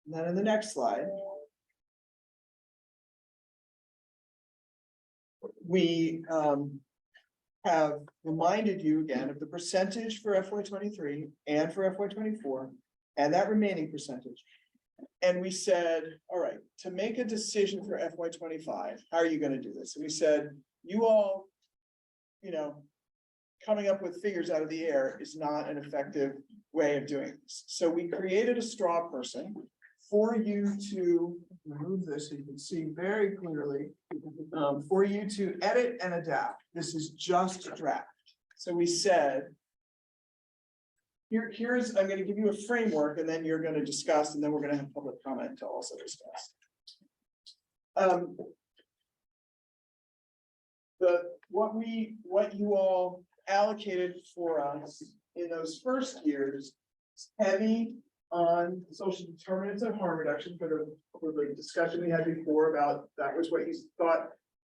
And then in the next slide, we have reminded you again of the percentage for FY23 and for FY24 and that remaining percentage. And we said, all right, to make a decision for FY25, how are you going to do this? And we said, you all, coming up with figures out of the air is not an effective way of doing this. So we created a straw person for you to remove this so you can see very clearly, for you to edit and adapt. This is just a draft. So we said, here's, I'm going to give you a framework and then you're going to discuss, and then we're going to have public comment to also discuss. What you all allocated for us in those first years is heavy on social determinants of harm reduction for the discussion we had before about that was what you thought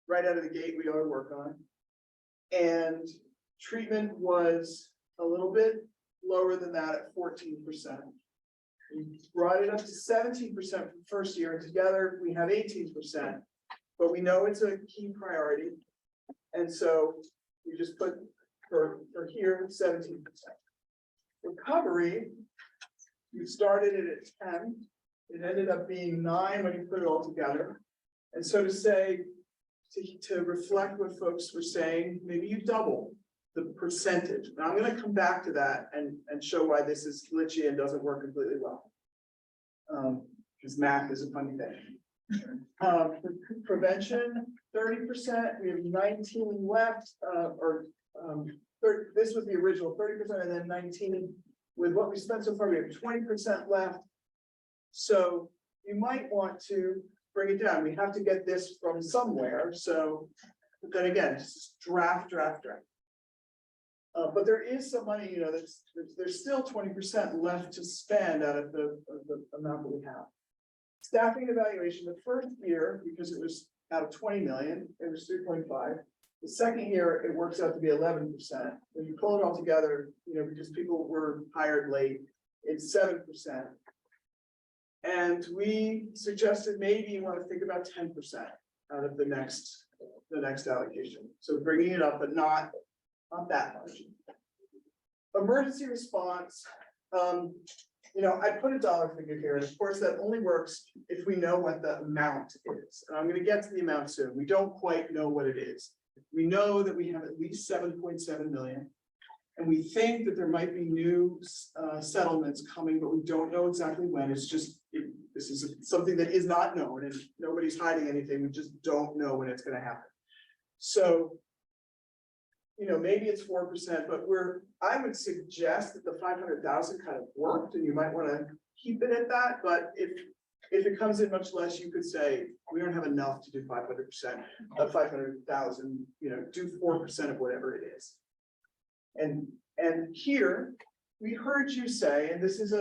right out of the gate we ought to work on. And treatment was a little bit lower than that at 14%. We brought it up to 17% for the first year, and together we have 18%. But we know it's a key priority. And so we just put for here, 17%. Recovery, we started it at 10. It ended up being 9 when you put it all together. And so to say, to reflect what folks were saying, maybe you double the percentage. Now I'm gonna come back to that and show why this is glitchy and doesn't work completely well. Because math is a funny thing. Prevention, 30%, we have 19 left, this was the original 30% and then 19. With what we spent so far, we have 20% left. So you might want to bring it down. We have to get this from somewhere, so, but then again, just draft. But there is some money, you know, there's still 20% left to spend out of the amount that we have. Staffing evaluation, the first year, because it was out of 20 million, it was 3.5. The second year, it works out to be 11%. When you pull it all together, you know, because people were hired late, it's 7%. And we suggested maybe you want to think about 10% out of the next allocation. So bringing it up, but not that much. Emergency response, you know, I put a dollar figure here, and of course that only works if we know what the amount is. And I'm going to get to the amount soon. We don't quite know what it is. We know that we have at least 7.7 million. And we think that there might be new settlements coming, but we don't know exactly when. It's just, this is something that is not known, and nobody's hiding anything. We just don't know when it's going to happen. So, you know, maybe it's 4%, but I would suggest that the 500,000 kind of worked, and you might want to keep it at that. But if it comes in much less, you could say, we don't have enough to do 500% of 500,000, you know, do 4% of whatever it is. And here we heard you say, and this is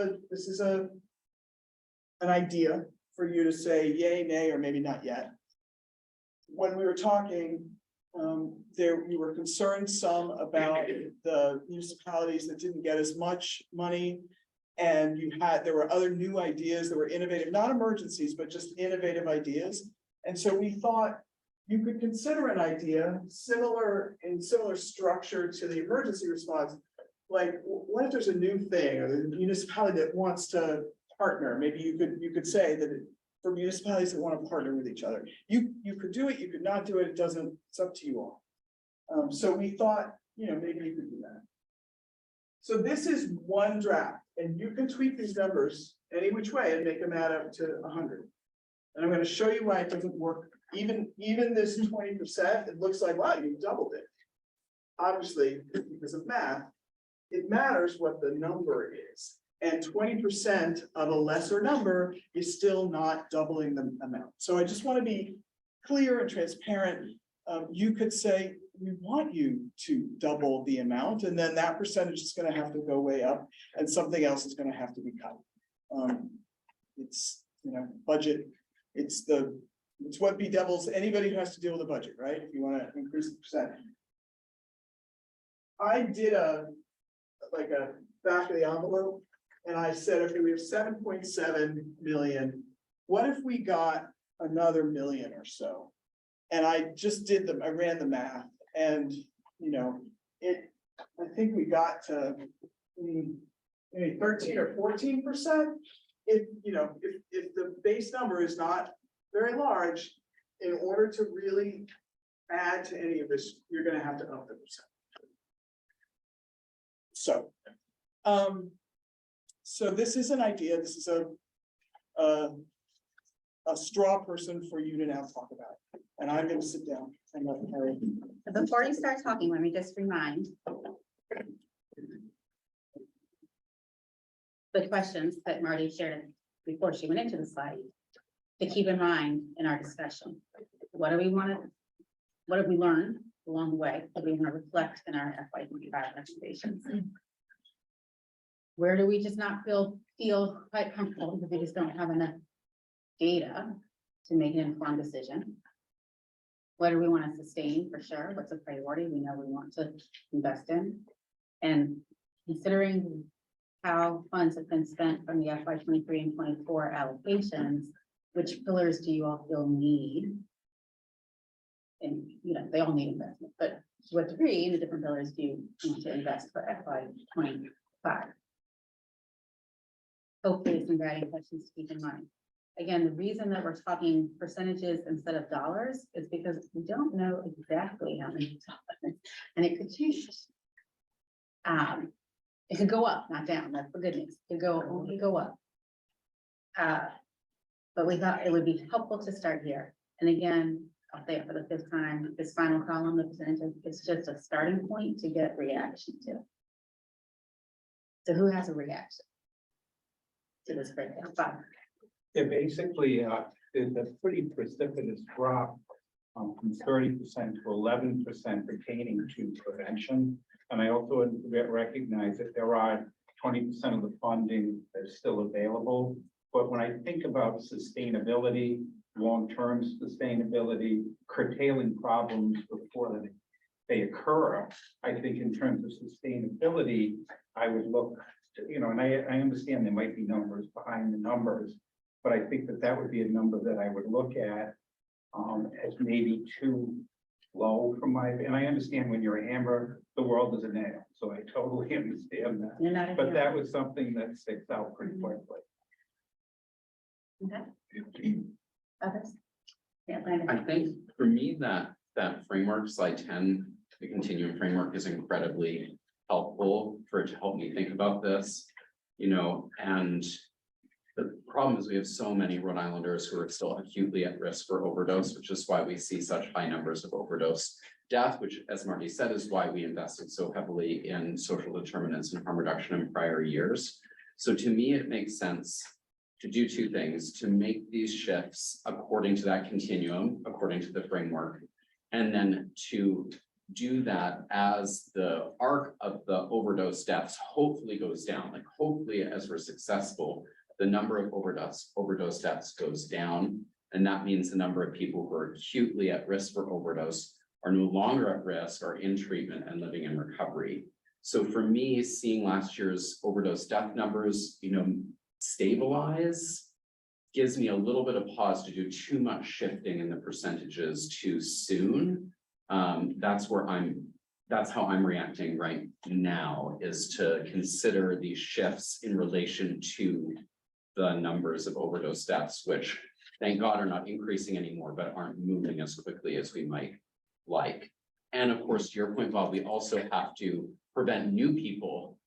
an idea for you to say yay, nay, or maybe not yet. When we were talking, you were concerned some about the municipalities that didn't get as much money. And there were other new ideas that were innovative, not emergencies, but just innovative ideas. And so we thought you could consider an idea similar structure to the emergency response. Like, what if there's a new thing, or the municipality that wants to partner? Maybe you could say that for municipalities that want to partner with each other, you could do it, you could not do it. It's up to you all. So we thought, you know, maybe you could do that. So this is one draft, and you can tweak these numbers any which way and make them add up to 100. And I'm going to show you why it doesn't work. Even this 20%, it looks like, wow, you doubled it. Obviously, because of math, it matters what the number is. And 20% of a lesser number is still not doubling the amount. So I just want to be clear and transparent. You could say, we want you to double the amount, and then that percentage is going to have to go way up, and something else is going to have to be cut. It's, you know, budget. It's what bedevils anybody who has to deal with a budget, right? If you want to increase the percent. I did a back of the envelope, and I said, okay, we have 7.7 million. What if we got another million or so? And I just I ran the math, and you know, I think we got to maybe 13 or 14%. If the base number is not very large, in order to really add to any of this, you're going to have to up the percent. So this is an idea. This is a straw person for you to now talk about. And I'm going to sit down and let Harry. Before you start talking, let me just remind the questions that Marty shared before she went into the slide to keep in mind in our discussion. What have we learned along the way that we want to reflect in our FY25 recommendations? Where do we just not feel quite comfortable because we just don't have enough data to make an informed decision? What do we want to sustain for sure? What's a priority we know we want to invest in? And considering how funds have been spent from the FY 23 and 24 allocations, which pillars do you all feel need? And, you know, they all need investment, but to what degree in the different pillars do you want to invest for FY 25? Hopefully some guiding questions to keep in mind. Again, the reason that we're talking percentages instead of dollars is because we don't know exactly how many dollars, and it could change. It could go up, not down, that's the good news, it could only go up. But we thought it would be helpful to start here, and again, I'll say it for the 5th time, this final column, the percentage, is just a starting point to get reaction to. So who has a reaction to this breakdown? Bob? Yeah, basically, there's a pretty precipitous drop from 30% to 11% pertaining to prevention. And I also recognize that there are 20% of the funding that's still available. But when I think about sustainability, long-term sustainability, curtailing problems before they occur, I think in terms of sustainability, I would look, you know, and I understand there might be numbers behind the numbers, but I think that that would be a number that I would look at as maybe too low from my, and I understand when you're a hammer, the world is a nail, so I totally understand that. You're not a But hero. that was something that sticks out pretty quickly. Okay. Others? Yeah, I Landon. think for me, that framework, slide 10, the continuum framework is incredibly helpful for it to help me think about this, you know, and the problem is we have so many Rhode Islanders who are still acutely at risk for overdose, which is why we see such high numbers of overdose death, which, as Marty said, is why we invested so heavily in social determinants and harm reduction in prior years. So to me, it makes sense to do two things: to make these shifts according to that continuum, according to the framework, and then to do that as the arc of the overdose deaths hopefully goes down. Like, hopefully, as we're successful, the number of overdose deaths goes down. And that means the number of people who are acutely at risk for overdose are no longer at risk, are in treatment and living in recovery. So for me, seeing last year's overdose death numbers, you know, stabilize gives me a little bit of pause to do too much shifting in the percentages too soon. That's how I'm reacting right now, is to consider these shifts in relation to the numbers of overdose deaths, which thank God are not increasing anymore, but aren't moving as quickly as we might like. And of course, to your point, Bob, we also have to prevent new people,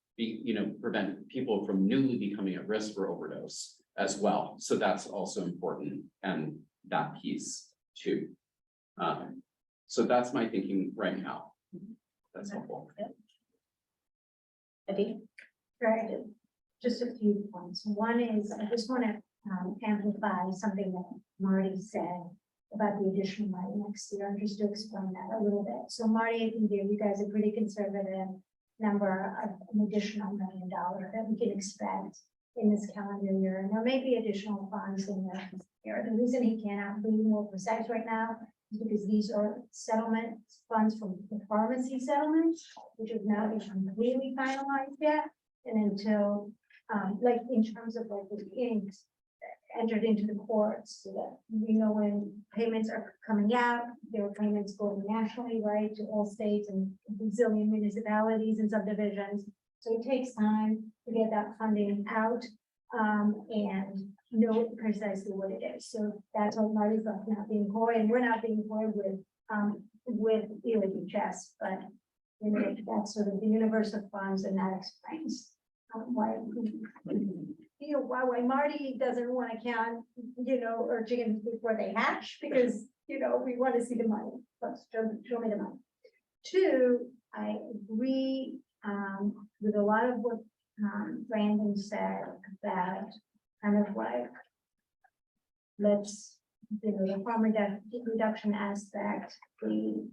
prevent people from newly becoming at risk for overdose as well. So that's also important, and that piece too. So that's my thinking right now. That's helpful. Eddie? Right, just a few points. One is, I just want to amplify something that Marty said about the additional money next year, just to explain that a little bit. So Marty, I think you guys are pretty conservative number of an additional $1 million that we can expect in this calendar year. And there may be additional funds in the year. The reason he cannot be more precise right now is because these are settlement funds from the pharmacy settlements, which have not been completely finalized yet. And until, like in terms of like the inks entered into the courts, so that we know when payments are coming out, there are payments going nationally, right, to all states and bazillion municipalities and subdivisions. So it takes time to get that funding out and know precisely what it is. So that's what Marty's not being coy, and we're not being coy with EOHS, but you know, that's sort of the universe of funds, and that explains why Marty doesn't want to count, or chickens before they hatch, because, we want to see the money. Let's show me the money. Two, I agree with a lot of what Brandon said about kind of like, let's, the harm reduction aspect, the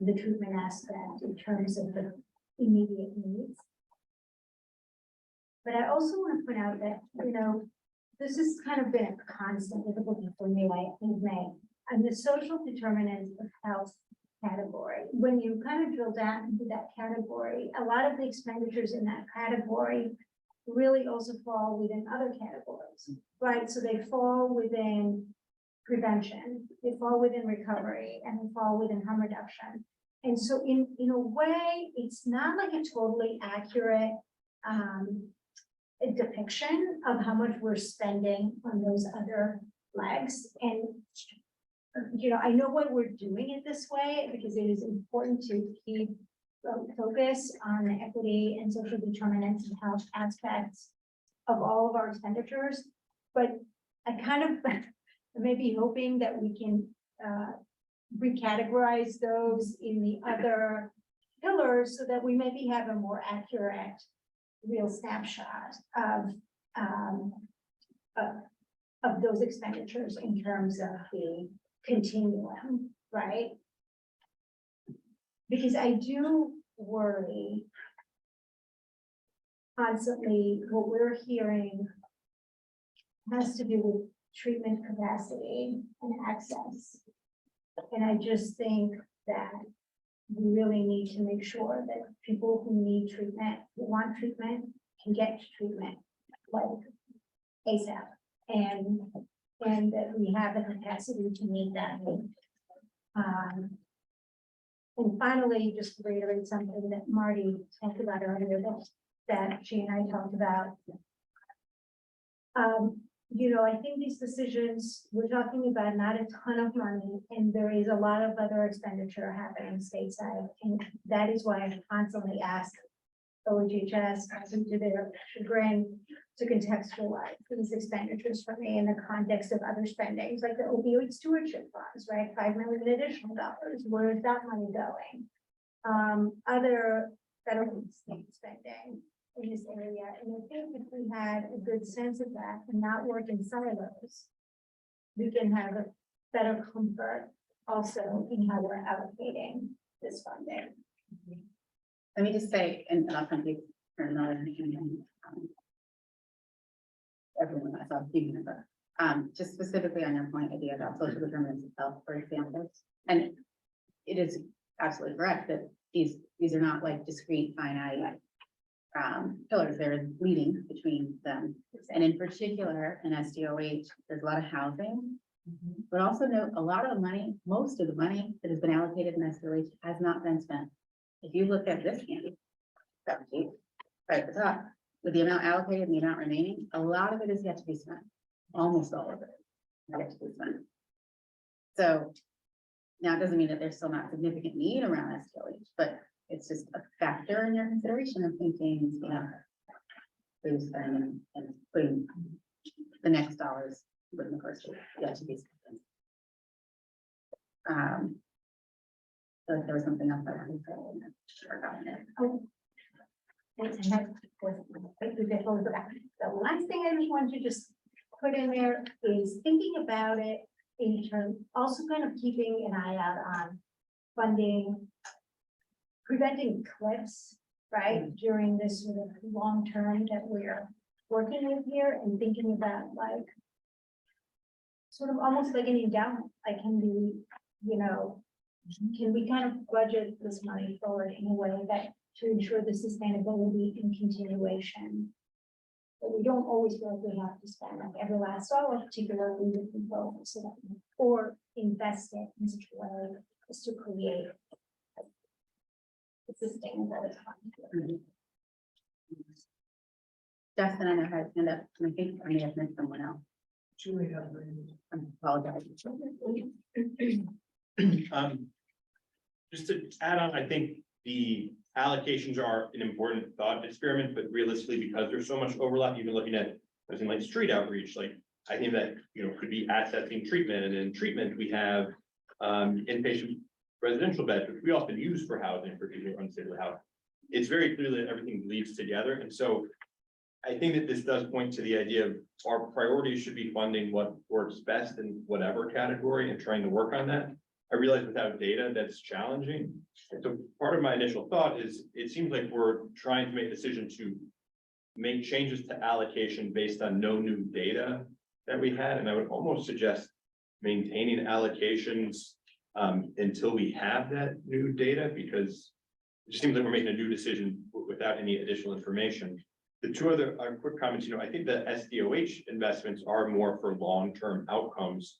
treatment aspect in terms of the immediate needs. But I also want to point out that, this has kind of been a constant difficulty for me, I think, and the social determinants of health category. When you kind of drill down into that category, a lot of the expenditures in that category really also fall within other categories, right? So they fall within prevention, they fall within recovery, and they fall within harm reduction. And so in a way, it's not like a totally accurate a depiction of how much we're spending on those other legs. And I know why we're doing it this way, because it is important to keep focus on the equity and social determinants and health aspects of all of our expenditures. But I kind of may be hoping that we can recategorize those in the other pillars so that we maybe have a more accurate real snapshot of those expenditures in terms of the continuum, right? Because I do worry constantly what we're hearing has to do with treatment capacity and access. And I just think that we really need to make sure that people who need treatment, who want treatment, can get treatment like ASAP. And that we have the capacity to meet that need. And finally, just to reiterate something that Marty talked about earlier, that she and I talked about. I think these decisions, we're talking about not a ton of money, and there is a lot of other expenditure happening stateside. And that is why I constantly ask OHHS, to their chagrin, to contextualize these expenditures for me in the context of other spendings, like the opioid stewardship funds, right? $5 million additional dollars. Where is that money going? Other federal and state spending in this area. And I think if we had a good sense of that and not work in some of those, we can have a better comfort also in how we're allocating this funding. Let me just say, and I'll come to you for another, everyone I saw speaking about, just specifically on your point idea about social determinants of health, for example. And it is absolutely correct that these are not like discrete finite pillars, they're leading between them. And in particular, in SDOH, there's a lot of housing, but also note a lot of the money, most of the money that has been allocated in SDOH has not been spent. If you look at this handy fact sheet right at the top, with the amount allocated and the amount remaining, a lot of it is yet to be spent. Almost all of it is yet to be spent. So now it doesn't mean that there's still not significant need around SDOH, but it's just a factor in your consideration of thinking, who's spending and putting the next dollars within the first year yet to be spent. But there was something else I wanted to say. The last thing I just wanted to just put in there is thinking about it in terms, also kind of keeping an eye out on funding, preventing cliffs, right, during this sort of long term that we're working with here, and thinking about like sort of almost like an endowment, like can we kind of budget this money forward in a way that to ensure the sustainability and continuation. But we don't always feel like we have to spend like every last dollar, particularly with people, so that, or invest it in such a way as to create a sustainable economy. Justin, I know how to stand up, and I think I may have missed someone else. Julie has I apologize. Just to add on, I think the allocations are an important thought experiment, but realistically, because there's so much overlap, even looking at something like street outreach, like I think that, could be accessing treatment, and in treatment, we have inpatient residential beds, which we often use for housing for people who are unstable housing. It's very clear that everything leads together. And so I think that this does point to the idea of our priorities should be funding what works best in whatever category and trying to work on that. I realize without data, that's challenging. And so part of my initial thought is, it seems like we're trying to make a decision to make changes to allocation based on no new data that we had. And I would almost suggest maintaining allocations until we have that new data, because it just seems like we're making a new decision without any additional information. The two other quick comments, you know, I think the SDOH investments are more for long-term outcomes.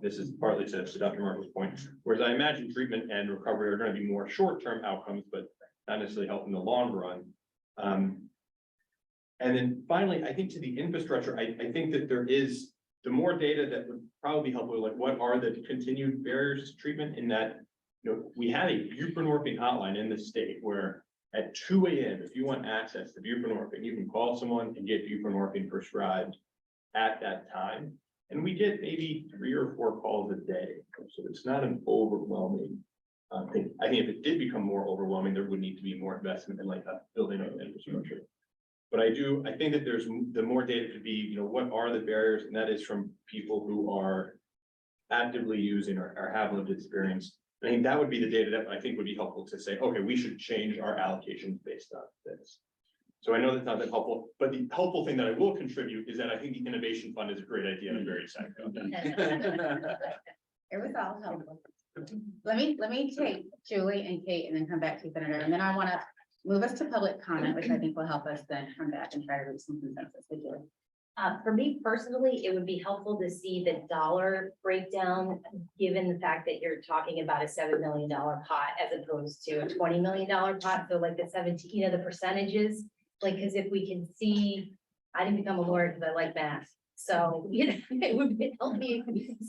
This is partly to Dr. Marshall's point, whereas I imagine treatment and recovery are going to be more short-term outcomes, but not necessarily help in the long run. And then finally, I think to the infrastructure, I think that there is the more data that would probably be helpful, like what are the continued barriers to treatment in that, you know, we have a buprenorphine hotline in the state where at 2 a.m., if you want access to buprenorphine, you can call someone and get buprenorphine prescribed at that time. And we get maybe 3 or 4 calls a day. So it's not an overwhelming thing. I think if it did become more overwhelming, there would need to be more investment in like a building of infrastructure. But I think that there's the more data could be, you know, what are the barriers? And that is from people who are actively using or have lived experience. I think that would be the data that I think would be helpful to say, okay, we should change our allocations based on this. So I know that's not that helpful, but the helpful thing that I will contribute is that I think the innovation fund is a great idea. And I'm very excited about that. It was all helpful. Let me take Julie and Kate and then come back to you, Senator, and then I want to move us to public comment, which I think will help us then come back and try to reach some consensus with Julie. For me personally, it would be helpful to see the dollar breakdown, given the fact that you're talking about a $7 million pot as opposed to a $20 million pot. So like the 17, you know, the percentages, like, because if we can see, I didn't become a lawyer because I like math. So, you know, it would help me.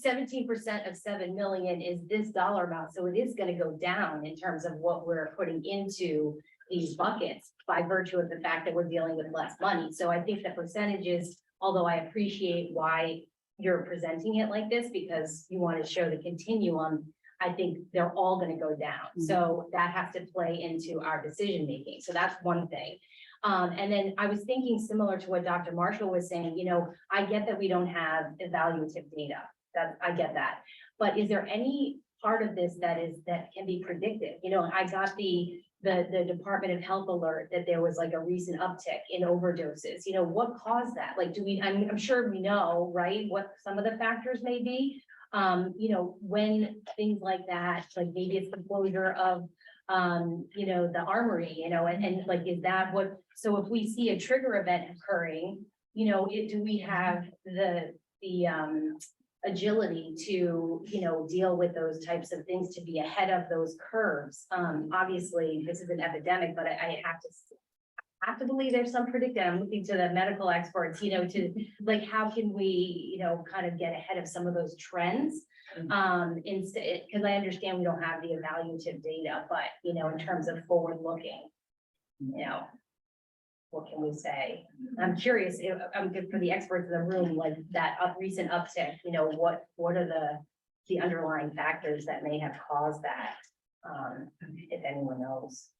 17% of 7 million is this dollar amount. So it is going to go down in terms of what we're putting into these buckets by virtue of the fact that we're dealing with less money. So I think the percentages, although I appreciate why you're presenting it like this, because you want to show the continuum, I think they're all going to go down. So that has to play into our decision making. So that's one thing. And then I was thinking similar to what Dr. Marshall was saying, you know, I get that we don't have evaluative data. I get that. But is there any part of this that can be predictive? You know, I got the Department of Health alert that there was like a recent uptick in overdoses. You know, what caused that? Like, I'm sure we know, right, what some of the factors may be. You know, when things like that, like maybe it's the closure of, you know, the armory, you know, and like, is that what, so if we see a trigger event occurring, you know, do we have the agility to, you know, deal with those types of things, to be ahead of those curves? Obviously this is an epidemic, but I have to believe there's some predictive. I'm looking to the medical experts, you know, to like, how can we, you know, kind of get ahead of some of those trends? Instead, because I understand we don't have the evaluative data, but, you know, in terms of forward looking, you know, what can we say? I'm curious, I'm good for the experts in the room, like that recent uptick, you know, what are the underlying factors that may have caused that? If anyone knows.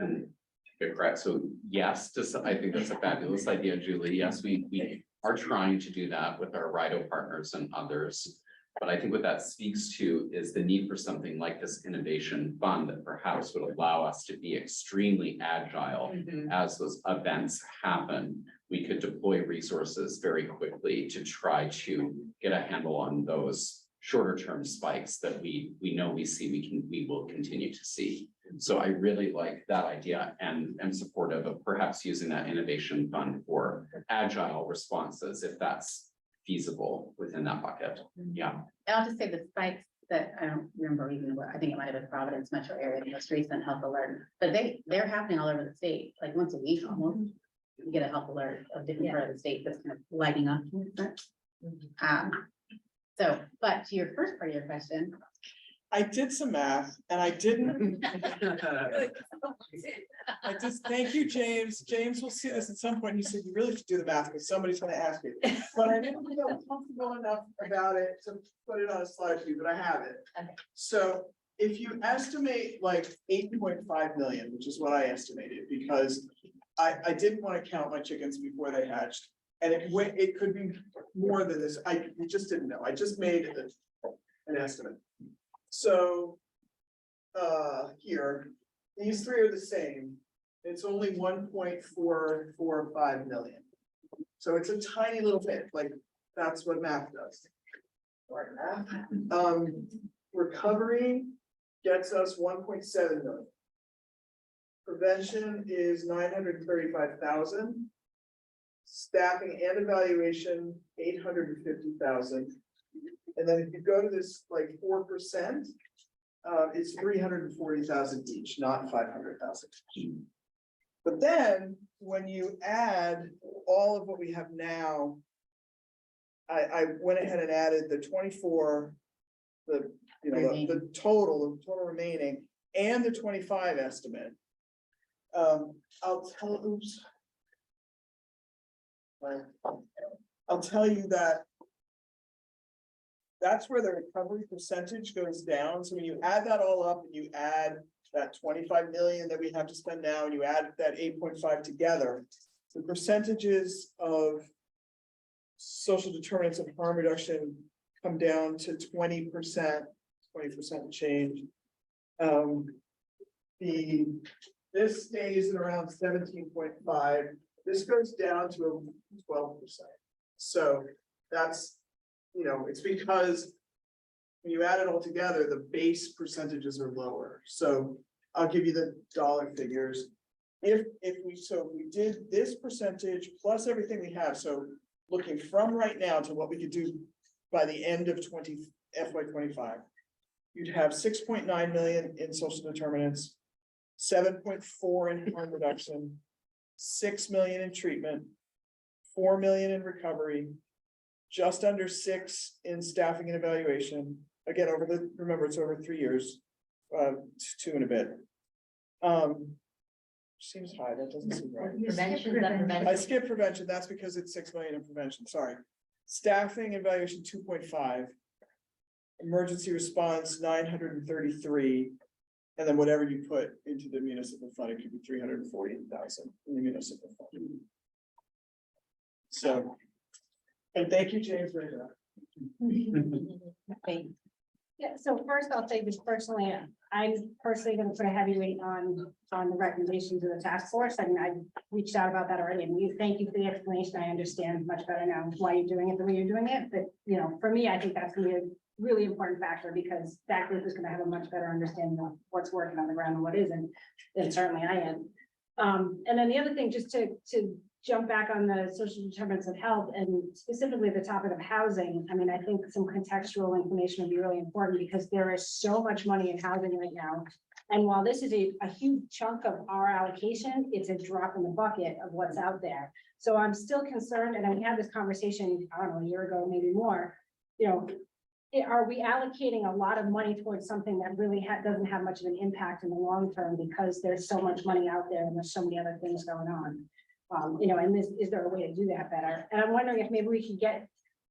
Okay, correct. So yes, I think that's a fabulous idea, Julie. Yes, we are trying to do that with our RIDO partners and others. But I think what that speaks to is the need for something like this innovation fund that perhaps would allow us to be extremely agile as those events happen. We could deploy resources very quickly to try to get a handle on those shorter term spikes that we know we will continue to see. So I really like that idea and am supportive of perhaps using that innovation fund for agile responses if that's feasible within that bucket. Yeah. And I'll just say the spikes that I don't remember even what, I think it might have been Providence metro area, the most recent health alert, but they're happening all over the state, like once a week almost. You get a health alert of different part of the state that's kind of lighting up. So, but to your first part of your question, I did some math and I didn't. I just, thank you, James. James will see this at some point. He said, you really should do the math because somebody's gonna ask you. But I didn't feel comfortable enough about it to put it on a slide for you, but I have it. Okay. So if you estimate like 8.5 million, which is what I estimated, because I didn't want to count my chickens before they hatched. And it could be more than this. We just didn't know. I just made an estimate. So here, these three are the same. It's only 1.445 million. So it's a tiny little bit, like that's what math does. We're Recovery gets us 1.7 million. Prevention is 935,000. Staffing and evaluation, 850,000. And then if you go to this like 4%, it's 340,000 each, not 500,000. But then when you add all of what we have now, I went ahead and added the 24, the total remaining, and the 25 estimate. I'll tell you that that's where the recovery percentage goes down. So when you add that all up and you add that 25 million that we have to spend now, and you add that 8.5 together, the percentages of social determinants of harm reduction come down to 20%, 20% change. This stays at around 17.5. This goes down to 12%. So that's, it's because when you add it all together, the base percentages are lower. So I'll give you the dollar figures. If we did this percentage plus everything we have, so looking from right now to what we could do by the end of FY25, you'd have 6.9 million in social determinants, 7.4 in harm reduction, 6 million in treatment, 4 million in recovery, just under 6 in staffing and evaluation. Again, remember, it's over 3 years, 2 and a bit. Seems high, that doesn't seem right. I skipped prevention, that's because it's 6 million in prevention, sorry. Staffing and evaluation 2.5. Emergency response 933. And then whatever you put into the municipal fund, it could be 340,000 in the municipal fund. So, and thank you, James, for that. Yeah, so first I'll say this personally, I'm personally going to put a heavy weight on the recommendations of the task force. I mean, I reached out about that already, and thank you for the explanation. I understand much better now why you're doing it the way you're doing it. But, for me, I think that's going to be a really important factor, because that group is going to have a much better understanding of what's working on the ground and what isn't, and certainly I am. And then the other thing, just to jump back on the social determinants of health, and specifically the topic of housing, I mean, I think some contextual information would be really important, because there is so much money in housing right now. And while this is a huge chunk of our allocation, it's a drop in the bucket of what's out there. So I'm still concerned, and we had this conversation, I don't know, a year ago, maybe more, are we allocating a lot of money towards something that really doesn't have much of an impact in the long term, because there's so much money out there and there's so many other things going on? And is there a way to do that better? And I'm wondering if maybe we could get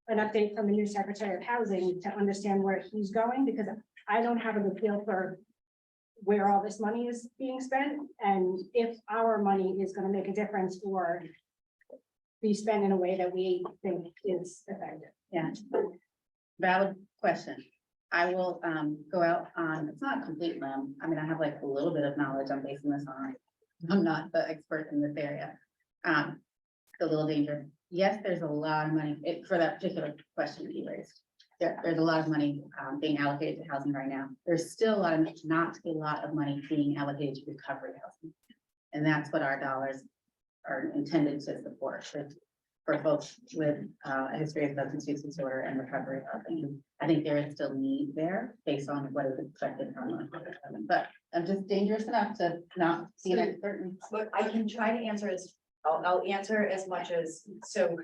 an update from the new Secretary of Housing to understand where he's going, because I don't have a good feel for where all this money is being spent, and if our money is going to make a difference or be spent in a way that we think is effective. Yeah, valid question. I will go out on, it's not a complete limb. I mean, I have like a little bit of knowledge I'm basing this on. I'm not the expert in this area. It's a little dangerous. Yes, there's a lot of money for that particular question you raised. There's a lot of money being allocated to housing right now. There's still not a lot of money being allocated to recovery housing. And that's what our dollars are intended to support for folks with a history of substance use disorder and recovery housing. I think there is still need there based on what is expected from us. But I'm just dangerous enough to not see an expert. But I can try to answer I'll answer as much as, so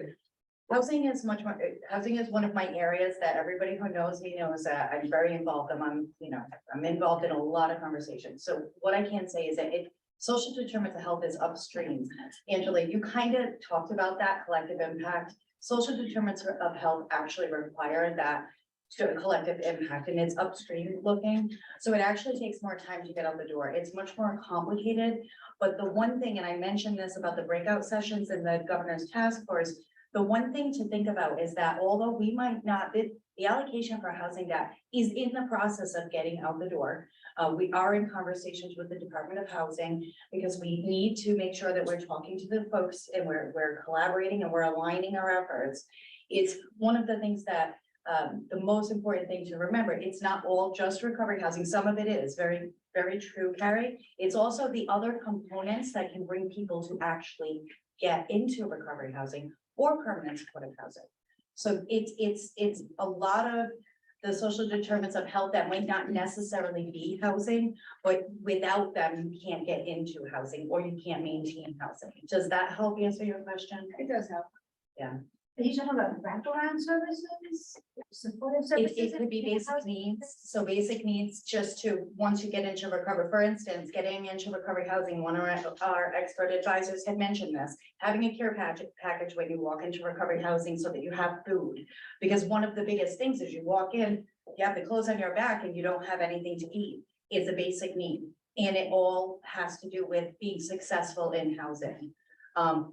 housing is one of my areas that everybody who knows me knows that I'm very involved. I'm involved in a lot of conversations. So what I can say is that social determinants of health is upstream. Angela, you kind of talked about that collective impact. Social determinants of health actually require that collective impact, and it's upstream looking. So it actually takes more time to get out the door. It's much more complicated. But the one thing, and I mentioned this about the breakout sessions and the governor's task force, the one thing to think about is that although we might not, the allocation for housing debt is in the process of getting out the door. We are in conversations with the Department of Housing, because we need to make sure that we're talking to the folks and we're collaborating and we're aligning our efforts. It's one of the things that The most important thing to remember, it's not all just recovery housing. Some of it is very, very true, Carrie. It's also the other components that can bring people to actually get into recovery housing or permanent supportive housing. So it's a lot of the social determinants of health that might not necessarily be housing, but without them, you can't get into housing or you can't maintain housing. Does that help answer your question? It does help. Yeah. Are you talking about wraparound services, supportive services? It could be basic needs, so basic needs just to, once you get into recovery, for instance, getting into recovery housing, one of our expert advisors had mentioned this. Having a care package when you walk into recovery housing so that you have food. Because one of the biggest things is you walk in, you have the clothes on your back and you don't have anything to eat. It's a basic need. And it all has to do with being successful in housing.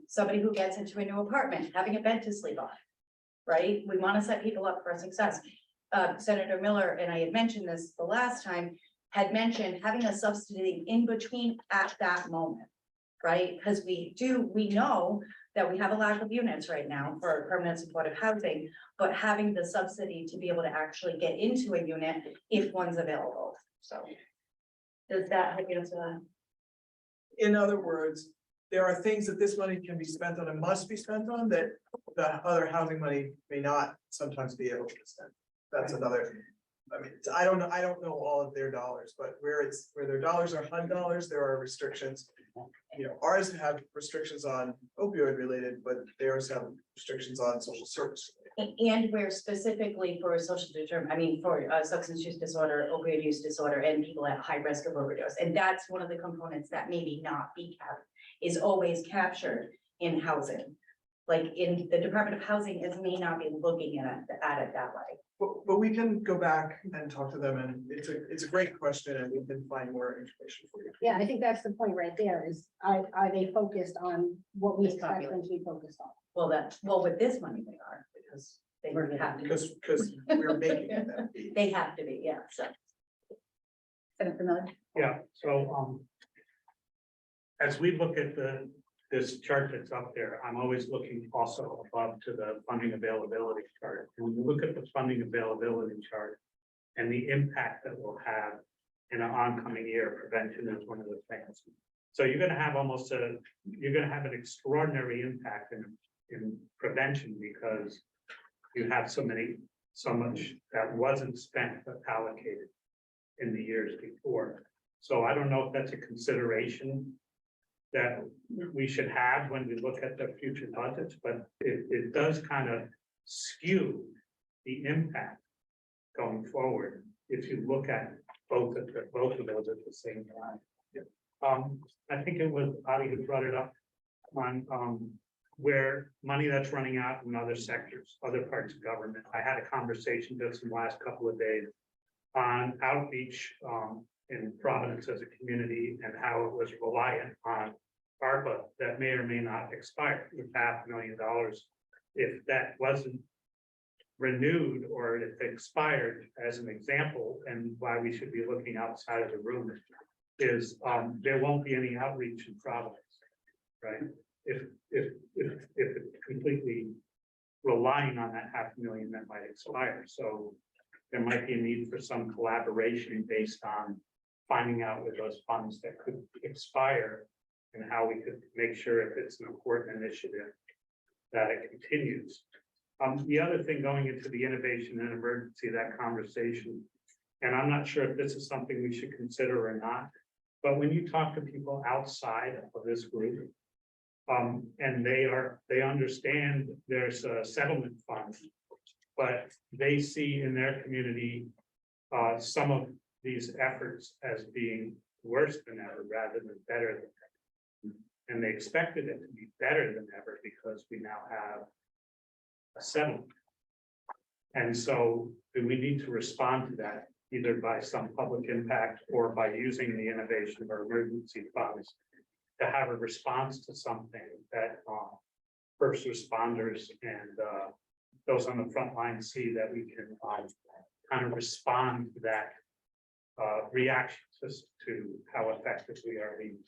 Somebody who gets into a new apartment, having a bed to sleep on, right? We want to set people up for success. Senator Miller, and I had mentioned this the last time, had mentioned having a subsidy in between at that moment, right? Because we know that we have a lack of units right now for permanent supportive housing, but having the subsidy to be able to actually get into a unit if one's available. So does that help you answer that? In other words, there are things that this money can be spent on and must be spent on that the other housing money may not sometimes be able to spend. That's another, I mean, I don't know all of their dollars, but where their dollars are HUD dollars, there are restrictions. You know, ours have restrictions on opioid related, but theirs have restrictions on social service. And we're specifically for social for substance use disorder, opioid use disorder, and people at high risk of overdose. And that's one of the components that maybe not be capped, is always captured in housing. Like in the Department of Housing may not be looking at it that way. But we can go back and talk to them, and it's a great question, and we can find more information for you. Yeah, I think that's the point right there is, are they focused on what we This expect them population. to be focused on? Well, with this money they are, because they have to. Because we're making them be. They have to be, yeah, so. Senator Miller? Yeah, so, as we look at this chart that's up there, I'm always looking also above to the funding availability chart. And when you look at the funding availability chart and the impact that we'll have in an oncoming year, prevention is one of the things. So you're gonna have you're gonna have an extraordinary impact in prevention because you have so much that wasn't spent but allocated in the years before. So I don't know if that's a consideration that we should have when we look at the future budgets, but it does kind of skew the impact going forward if you look at both of those at the same time. I think it was Adi who brought it up on where money that's running out in other sectors, other parts of government. I had a conversation just in the last couple of days on outreach in Providence as a community and how it was reliant on ARPA that may or may not expire with $500,000. If that wasn't renewed or if it expired, as an example, and why we should be looking outside of the room is there won't be any outreach in Providence, right? If it's completely relying on that $500,000 that might expire. So there might be a need for some collaboration based on finding out with those funds that could expire and how we could make sure if it's an important initiative that it continues. The other thing going into the innovation and emergency, that conversation, and I'm not sure if this is something we should consider or not, but when you talk to people outside of this group, and they understand there's a settlement fund, but they see in their community some of these efforts as being worse than ever rather than better than ever. And they expected it to be better than ever because we now have a settlement. And so do we need to respond to that either by some public impact or by using the innovation or emergency funds to have a response to something that first responders and those on the front line see that we can kind of respond to that reaction to how effective we are being.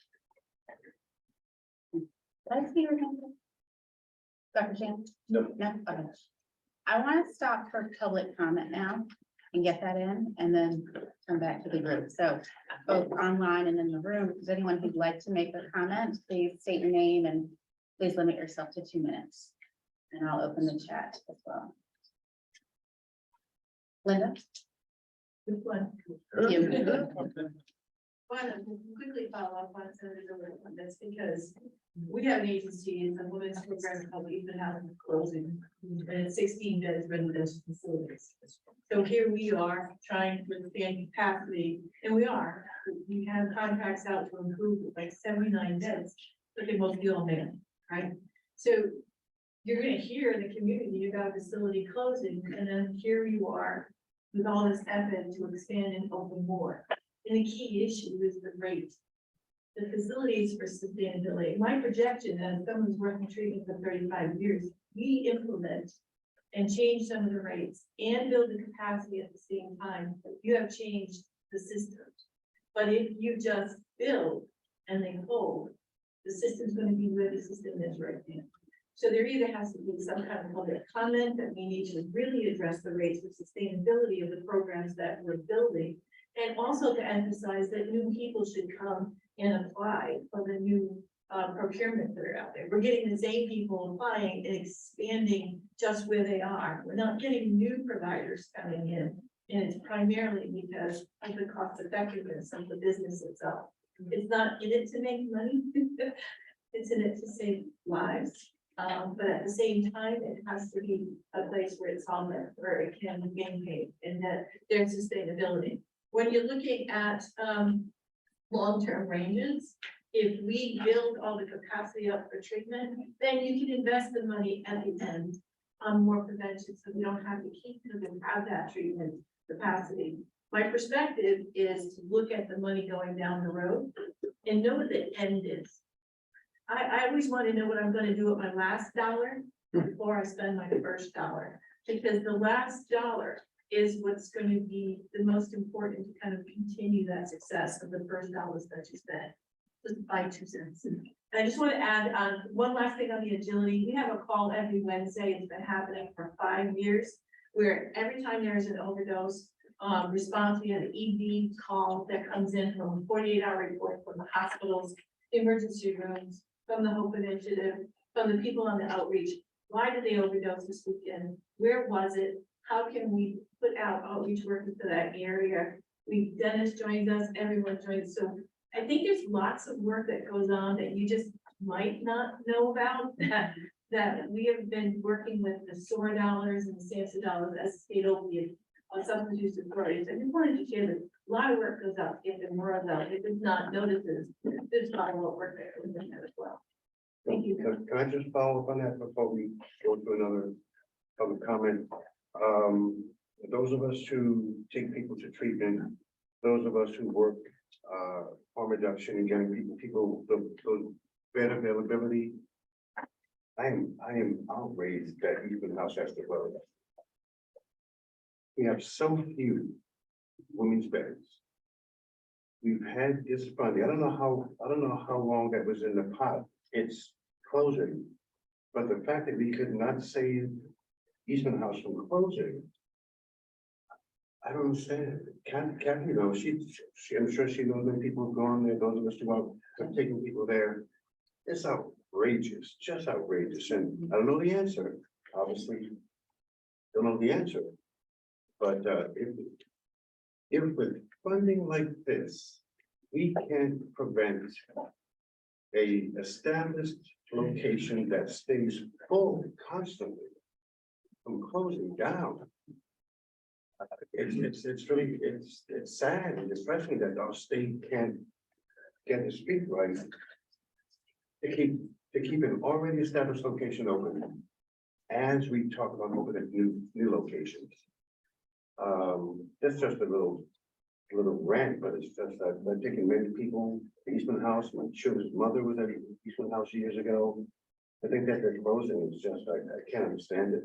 Did I see your hand? Dr. Shan? No. No, okay. I want to stop for public comment now and get that in and then come back to the group. So both online and in the room, if there's anyone who'd like to make a comment, please state your name and please limit yourself to 2 minutes. And I'll open the chat as well. Linda? Good one. You. Want to quickly follow up on Senator Dolan on this because we have an agency in the women's program called Even Housing Closing, and it's 16 beds residential facilities. So here we are trying to expand capacity, and we are. We have contracts out to improve like 79 beds, but they mostly all men, right? So you're going to hear in the community about facility closing, and then here you are with all this effort to expand and open more. And the key issue is the rate. The facilities for sustainability. My projection, as someone who's worked in treatment for 35 years, we implement and change some of the rates and build the capacity at the same time. You have changed the system. But if you just build and then hold, the system's going to be where the system is right now. So there either has to be some kind of public comment that we need to really address the rates of sustainability of the programs that we're building. And also to emphasize that new people should come and apply for the new procurements that are out there. We're getting the same people applying and expanding just where they are. We're not getting new providers coming in. And it's primarily because of the cost effectiveness of the business itself. It's not in it to make money. It's in it to save lives. But at the same time, it has to be a place where it's on there, where it can be paid and that there's sustainability. When you're looking at long-term ranges, if we build all the capacity up for treatment, then you can invest the money at the end on more prevention, so we don't have to keep them and have that treatment capacity. My perspective is to look at the money going down the road and know what the end is. I always want to know what I'm going to do with my last dollar before I spend my first dollar, because the last dollar is what's going to be the most important to kind of continue that success of the first dollars that you spent. Just by 2 cents. And I just want to add on one last thing on the agility. We have a call every Wednesday. It's been happening for 5 years, where every time there is an overdose response, we have an ED call that comes in from a 48-hour report from the hospitals, emergency rooms, from the Hope Initiative, from the people on the outreach. Why did they overdose this weekend? Where was it? How can we put out outreach workers to that area? Dennis joins us, everyone joins. So I think there's lots of work that goes on that you just might not know about, that we have been working with the SOAR dollars and the SAMHSA dollars as state opiate substance use authorities. I just wanted to share that a lot of work goes out, if there more of that, if it's not notices, there's not a lot of work that goes in there as well. Thank you. Can I just follow up on that before we go to another public comment? Those of us who take people to treatment, those of us who work harm reduction and getting people the bed availability. I am outraged that Eastman House has to worry. We have so few women's beds. We've had this funding. I don't know how long that was in the pot. It's closing. But the fact that we could not save Eastman House from closing, I don't understand. Kathy knows, I'm sure she knows that people have gone there, those of us who have taken people there. It's outrageous, just outrageous. And I don't know the answer, obviously. Don't know the answer. But if with funding like this, we can prevent a established location that stays full constantly from closing down. It's really sad and especially that our state can't get the street right to keep an already established location open as we talk about opening new locations. That's just a little rant, but it's just that I've taken many people to Eastman House. My children's mother was at Eastman House years ago. I think that they're closing. It's just I can't understand it.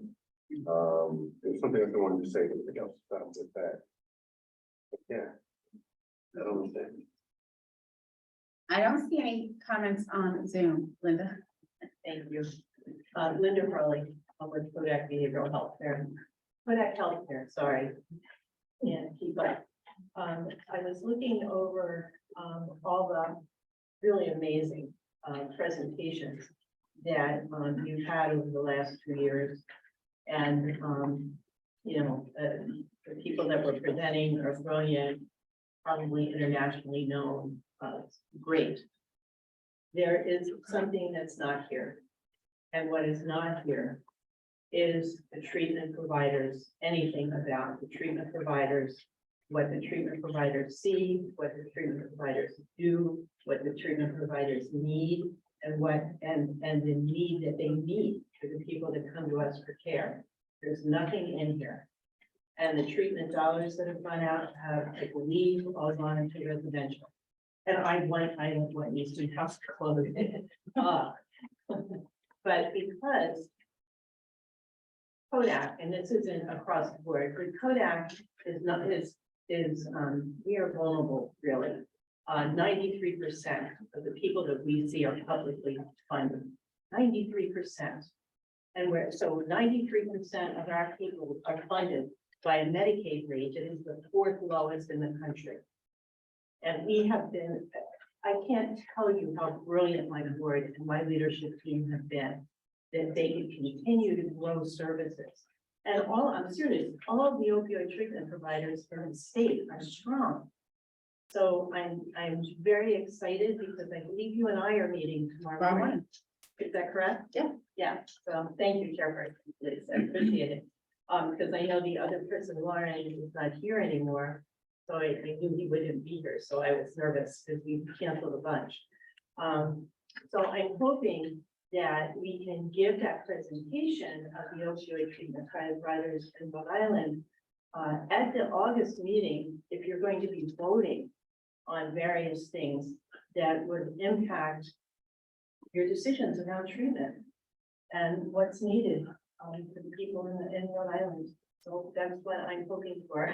There's something else I wanted to say, anything else with that. But yeah, I don't understand. I don't see any comments on Zoom, Linda. Thank you. Linda Furley. with Kodak Behavioral Health Care. Kodak Healthcare, sorry. And keep up. I was looking over, all the really amazing, presentations that, you've had over the last 2 years. And, you know, the people that were presenting are brilliant, probably internationally known, great. There is something that's not here. And what is not here is the treatment providers, anything about the treatment providers, what the treatment providers see, what the treatment providers do, what the treatment providers need, and the need that they need for the people that come to us for care. There's nothing in here. And the treatment dollars that have gone out have, I believe, all gone into residential. And I don't want these to have to close it. But because Kodak, and this isn't across the board, but Kodak is not, we are vulnerable, really. 93% of the people that we see are publicly funded, 93%. And we're, so 93% of our people are funded by a Medicaid rate. It is the 4th lowest in the country. And we have been, I can't tell you how brilliant my board and my leadership team have been, that they can continue to grow services. And I'm serious, all of the opioid treatment providers in the state are strong. So I'm very excited because I believe you and I are meeting tomorrow morning. Is that correct? Yeah. Yeah, so thank you, Chairperson, please, I appreciate it. Because I know the other person, Lauren, is not here anymore. So I knew he wouldn't be here, so I was nervous because we canceled a bunch. So I'm hoping that we can give that presentation of the opioid treatment providers in Rhode Island at the August meeting, if you're going to be voting on various things that would impact your decisions around treatment and what's needed for the people in Rhode Island. So that's what I'm hoping for.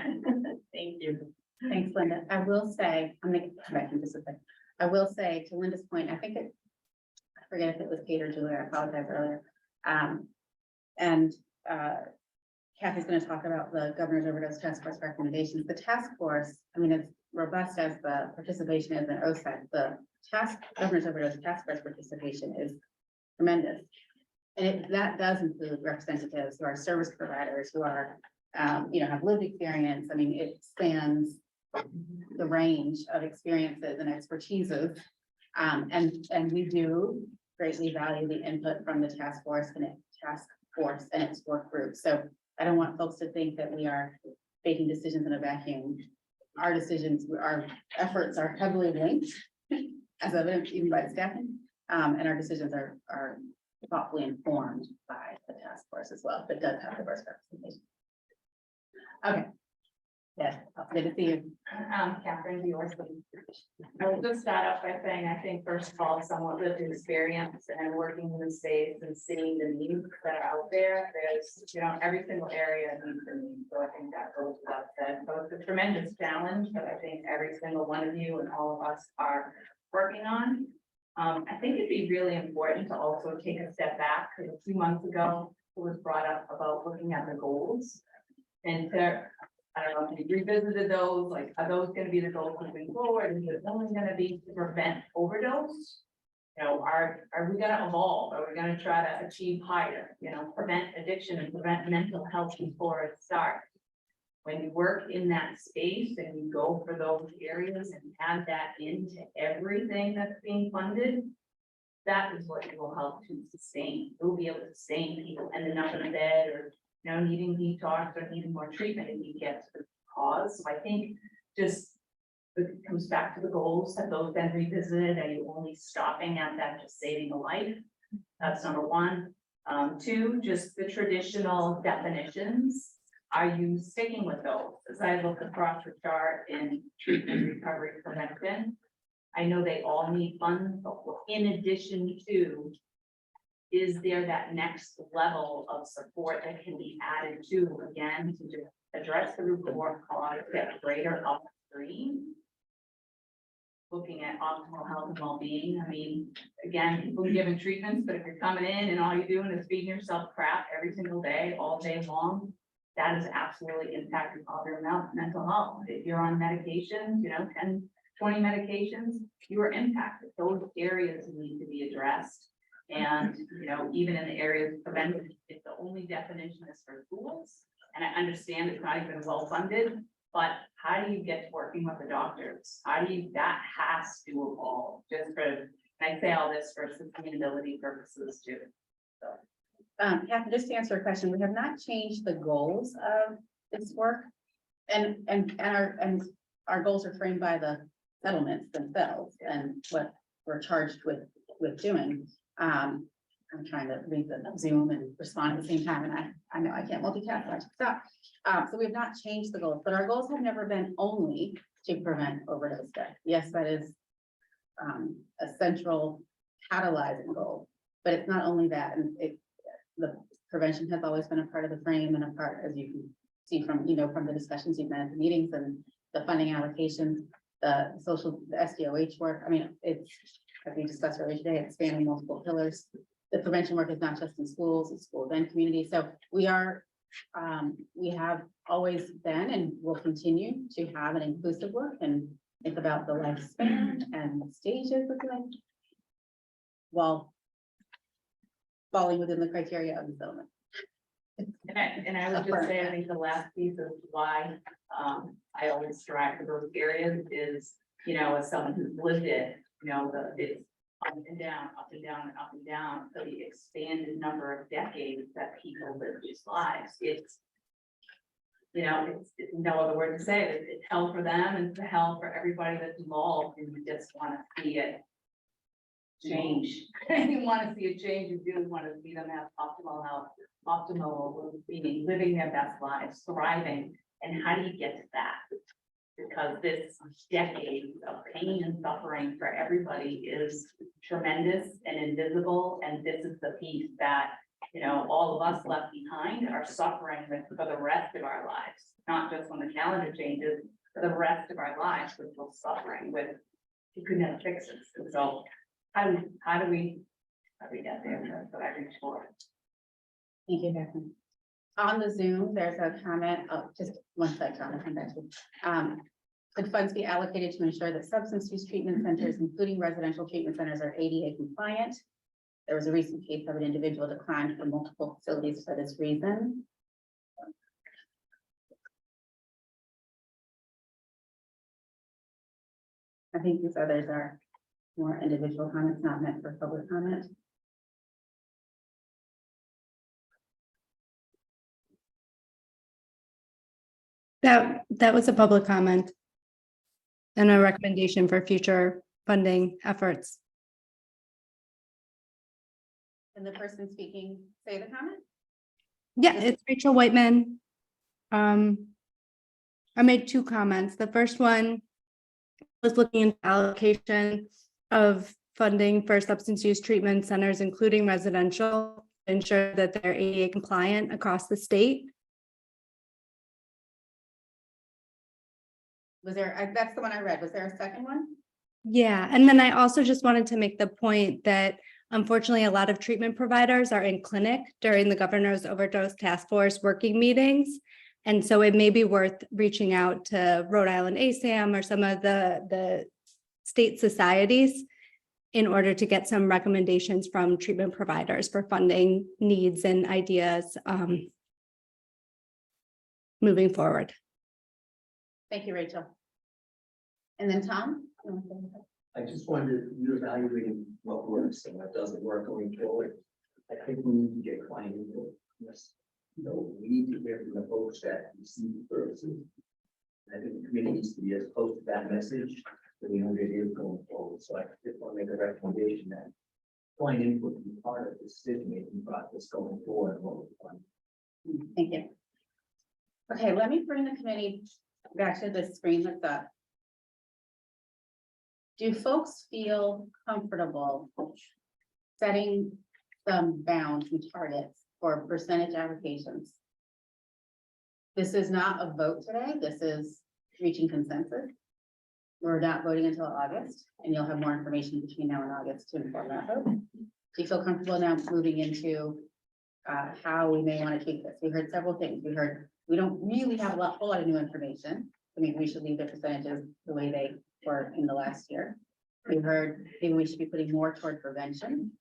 Thank you. Thanks, Linda. I will say, I'm gonna come back in just a second. I will say to Linda's point, I forget if it was Kate or Julie, I apologize earlier. Kathy's gonna talk about the Governor's Overdose Task Force recommendations. The task force, I mean, as robust as the participation is in OSAC, the Governor's Overdose Task Force participation is tremendous. And that does include representatives who are service providers, who are, have lived experience. I mean, it spans the range of experiences and expertises. And we do greatly value the input from the task force and its work group. So I don't want folks to think that we are making decisions in a vacuum. Our decisions, our efforts are heavily linked, as evidenced even by staffing, and our decisions are thoughtfully informed by the task force as well, but does have diverse representation. Okay. Yes, good to see you. Catherine, yours. I will just start off by saying, I think first of all, somewhat lived experience and working in the space and seeing the needs that are out there. There's, every single area needs a need. So I think that goes without said. So it's a tremendous challenge that I think every single one of you and all of us are working on. I think it'd be really important to also take a step back, because a few months ago, it was brought up about looking at the goals. And I don't know if you revisited those, like, are those going to be the goals moving forward? Is it only going to be to prevent overdose? Are we going to evolve? Are we going to try to achieve higher, prevent addiction and prevent mental health before it starts? When you work in that space and you go for those areas and add that into everything that's being funded, that is what will help to sustain. It will be able to sustain people ending up in a bed or needing detox or needing more treatment if you get to the cause. So I think just it comes back to the goals. Have those been revisited? Are you only stopping at that, just saving a life? That's number one. Two, just the traditional definitions. Are you sticking with those? As I look across the chart in treatment, recovery, prevention, I know they all need funds, but in addition to, is there that next level of support that can be added to, again, to just address the root cause, get greater upstream? looking at optimal health and well-being. I mean, again, people are giving treatments, but if you're coming in and all you're doing is feeding yourself crap every single day, all day long, that is absolutely impacting all your mental health. If you're on medications, 10, 20 medications, you are impacted. Those areas need to be addressed. And, even in the areas of prevention, if the only definition is for schools, and I understand it's not even well funded, but how do you get to working with the doctors? That has to evolve, just for, and I say all this for sustainability purposes too. So. Catherine, just to answer your question, we have not changed the goals of this work. And our goals are framed by the settlements themselves and what we're charged with doing. I'm trying to read the Zoom and respond at the same time, and I know I can't multitask, so I should stop. So we have not changed the goals, but our goals have never been only to prevent overdose death. Yes, that is a central catalyzing goal, but it's not only that, and the prevention has always been a part of the frame and a part, as you can see from, from the discussions you've had at the meetings and the funding allocations, the SDOH work. I mean, it's, as we discussed earlier today, it's spanning multiple pillars. The prevention work is not just in schools, it's schools and community. So we have always been and will continue to have an inclusive look and think about the lifespan and stages of life while falling within the criteria of the settlement. And I would just say, I think the last piece of why I always strive for those areas is, as someone who's lived it, it's up and down, up and down, and up and down. So the expanded number of decades that people live these lives, it's no other word to say it. It's hell for them and it's a hell for everybody that's involved, and you just want to see it change. You want to see a change. You do want to see them have optimal health, optimal meaning, living their best lives, thriving. And how do you get to that? Because this decade of pain and suffering for everybody is tremendous and invisible. And this is the piece that, all of us left behind are suffering with for the rest of our lives, not just when the calendar changes, for the rest of our lives, we're still suffering with, you couldn't have fixes. And so how do we get there? That's what I reach for. Thank you, Catherine. On the Zoom, there's a comment, just one sec, John, I'll come back to you. Could funds be allocated to ensure that substance use treatment centers, including residential treatment centers, are ADA compliant? There was a recent case of an individual declined from multiple facilities for this reason. I think these others are more individual comments, not meant for public comment. That was a public comment and a recommendation for future funding efforts. Can the person speaking say the comment? Yeah, it's Rachel Whiteman. I made two comments. The first one was looking into allocation of funding for substance use treatment centers, including residential, to ensure that they're ADA compliant across the state. Was there, that's the one I read. Was there a second one? Yeah, and then I also just wanted to make the point that unfortunately, a lot of treatment providers are in clinic during the Governor's Overdose Task Force working meetings. And so it may be worth reaching out to Rhode Island ASAM or some of the state societies in order to get some recommendations from treatment providers for funding needs and ideas moving forward. Thank you, Rachel. And then Tom? I just wanted you evaluating what works and what doesn't work going forward. I think we need to get client input. Yes. We need to hear from the folks that receive the services. I think the committee needs to be as close to that message that we know it is going forward. So I just want to make a recommendation that client input be part of the decision-making process going forward. Thank you. Okay, let me bring the committee back to the screen that's up. Do folks feel comfortable setting some bounds and targets for percentage allocations? This is not a vote today. This is reaching consensus. We're not voting until August, and you'll have more information between now and August to inform that vote. Do you feel comfortable now moving into how we may want to tweak this? We heard several things. We heard, we don't really have a whole lot of new information. I mean, we should leave the percentages the way they were in the last year. We heard maybe we should be putting more toward prevention.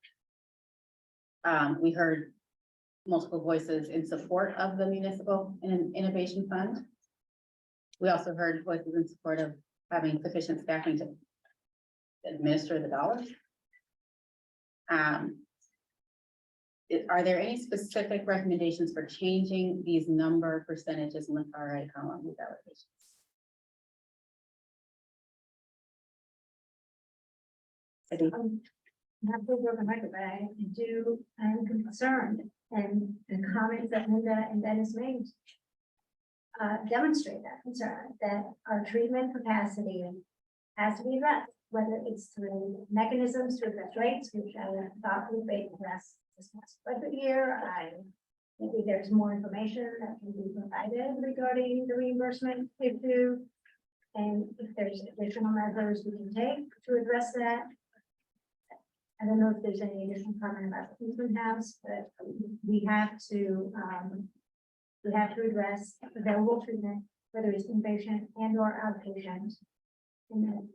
We heard multiple voices in support of the municipal innovation fund. We also heard voices in support of having sufficient staffing to administer the dollars. Are there any specific recommendations for changing these number percentages in the far right column with allocations? Not to go back, but I'm concerned, and the comments that Linda and Dennis made demonstrate that concern, that our treatment capacity has to be addressed, whether it's through mechanisms to address rates, which I thought we made address this past budget year. Maybe there's more information that can be provided regarding the reimbursement issue. And if there's additional measures we can take to address that. I don't know if there's any additional comment about the Cleveland House, but we have to address available treatment, whether it's inpatient and or outpatient in the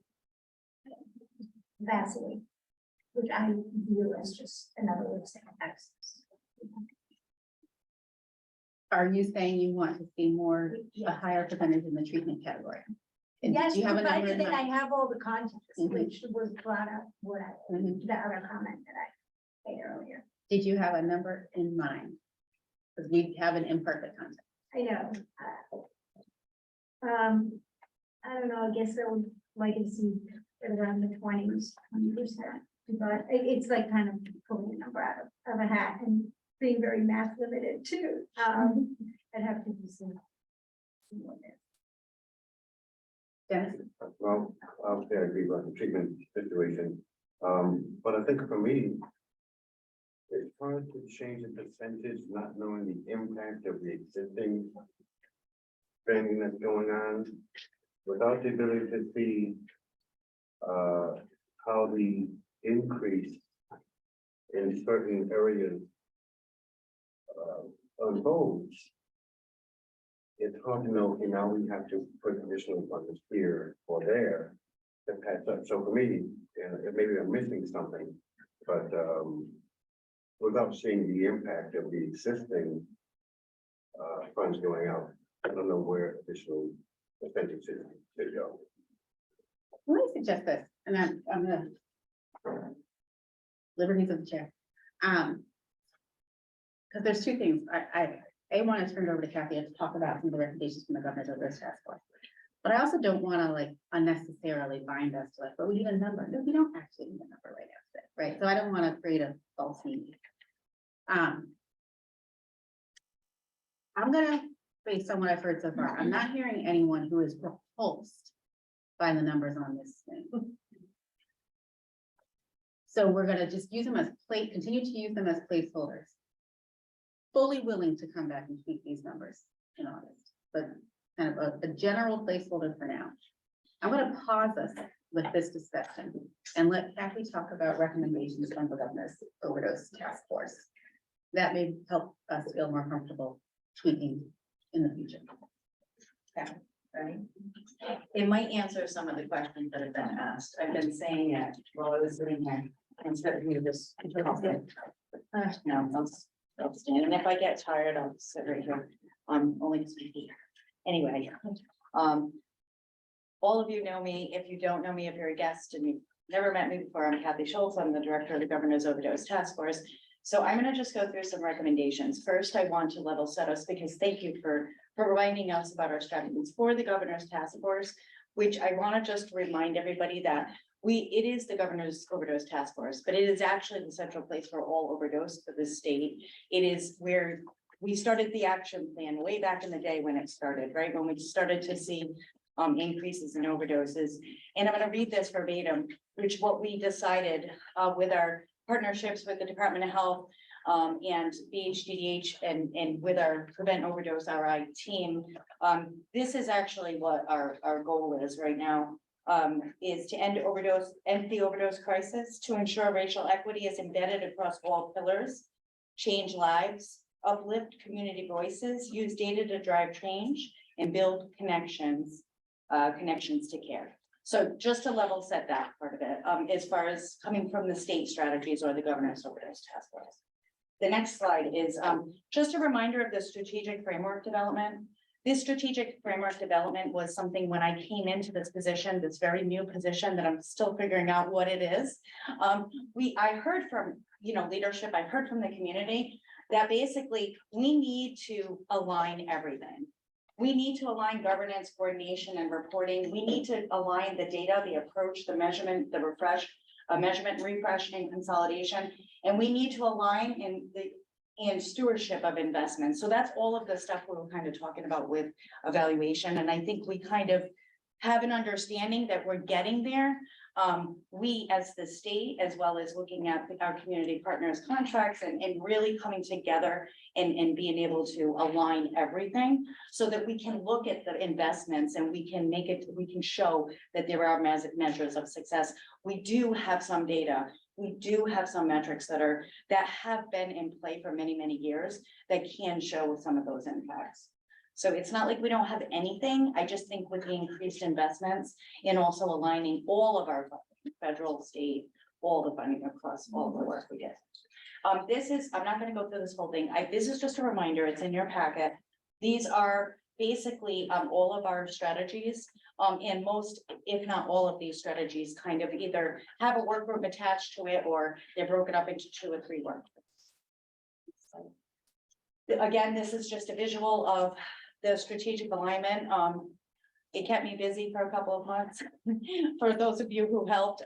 capacity, which I view as just another way of saying access. Are you saying you want to see a higher percentage in the treatment category? And Yes, do you have a number provided in that I mind? have all the context, Mhm. which was brought up, Mhm. the other comment that I made earlier. Did you have a number in mind? Because we have an imperfect context. I know. I don't know, I guess I would like to see it around the 20s, 20%, but it's like kind of pulling a number out of a hat and being very math limited too. I'd have to do some more there. Dennis? Well, obviously I agree about the treatment situation, but I think for me, it's hard to change the percentage, not knowing the impact of the existing spending that's going on, without the ability to see how the increase in certain areas unfolds. It's hard to know, okay, now we have to put additional funds here or there to patch up. So for me, maybe I'm missing something, but without seeing the impact of the existing funds going out, I don't know where additional percentages should go. Let me suggest this, and I'm gonna liberties of the chair. Because there's two things. I want to turn it over to Kathy to talk about some of the recommendations from the governor's overview task force. But I also don't want to like unnecessarily bind us to like, but we need a number. No, we don't actually need a number right after it, right? So I don't want to create a false meaning. I'm gonna, based on what I've heard so far, I'm not hearing anyone who is repulsed by the numbers on this thing. So we're gonna just use them as continue to use them as placeholders. Fully willing to come back and tweak these numbers in August, but kind of a general placeholder for now. I'm gonna pause us with this discussion and let Kathy talk about recommendations from the governor's overdose task force. That may help us feel more comfortable tweaking in the future. Okay, right? It might answer some of the questions that have been asked. I've been saying it while I was sitting here instead of you just. No, I'll stand, and if I get tired, I'll just sit right here. Only to speak here. Anyway, all of you know me. If you don't know me, if you're a guest and you've never met me before, I'm Kathy Schultz. I'm the director of the Governor's Overdose Task Force. So I'm going to just go through some recommendations. First, I want to level set us because thank you for reminding us about our strategies for the Governor's Task Force, which I want to just remind everybody that it is the Governor's Overdose Task Force, but it is actually the central place for all overdose for the state. It is where we started the action plan way back in the day when it started, right? When we started to see increases in overdoses. And I'm going to read this verbatim, which what we decided with our partnerships with the Department of Health and BHDH and with our Prevent Overdose RI team. This is actually what our goal is right now. is to end the overdose crisis, to ensure racial equity is embedded across all pillars, change lives, uplift community voices, use data to drive change, and build connections to care. So just to level set that part of it, as far as coming from the state strategies or the governor's overdose task force. The next slide is just a reminder of the strategic framework development. This strategic framework development was something when I came into this position, this very new position that I'm still figuring out what it is. I heard from, leadership, I heard from the community that basically we need to align everything. We need to align governance, coordination, and reporting. We need to align the data, the approach, the measurement, the measurement, refresh, and consolidation. And we need to align in stewardship of investments. So that's all of the stuff we were kind of talking about with evaluation. And I think we kind of have an understanding that we're getting there. We as the state, as well as looking at our community partners contracts and really coming together and being able to align everything so that we can look at the investments and we can show that there are measures of success. We do have some data. We do have some metrics that have been in play for many, many years that can show some of those impacts. So it's not like we don't have anything. I just think with the increased investments and also aligning all of our federal, state, all the funding across all the work we did. I'm not going to go through this whole thing. This is just a reminder. It's in your packet. These are basically all of our strategies. And most, if not all of these strategies kind of either have a work group attached to it or they're broken up into 2 or 3 work groups. So, again, this is just a visual of the strategic alignment. It kept me busy for a couple of months. For those of you who helped,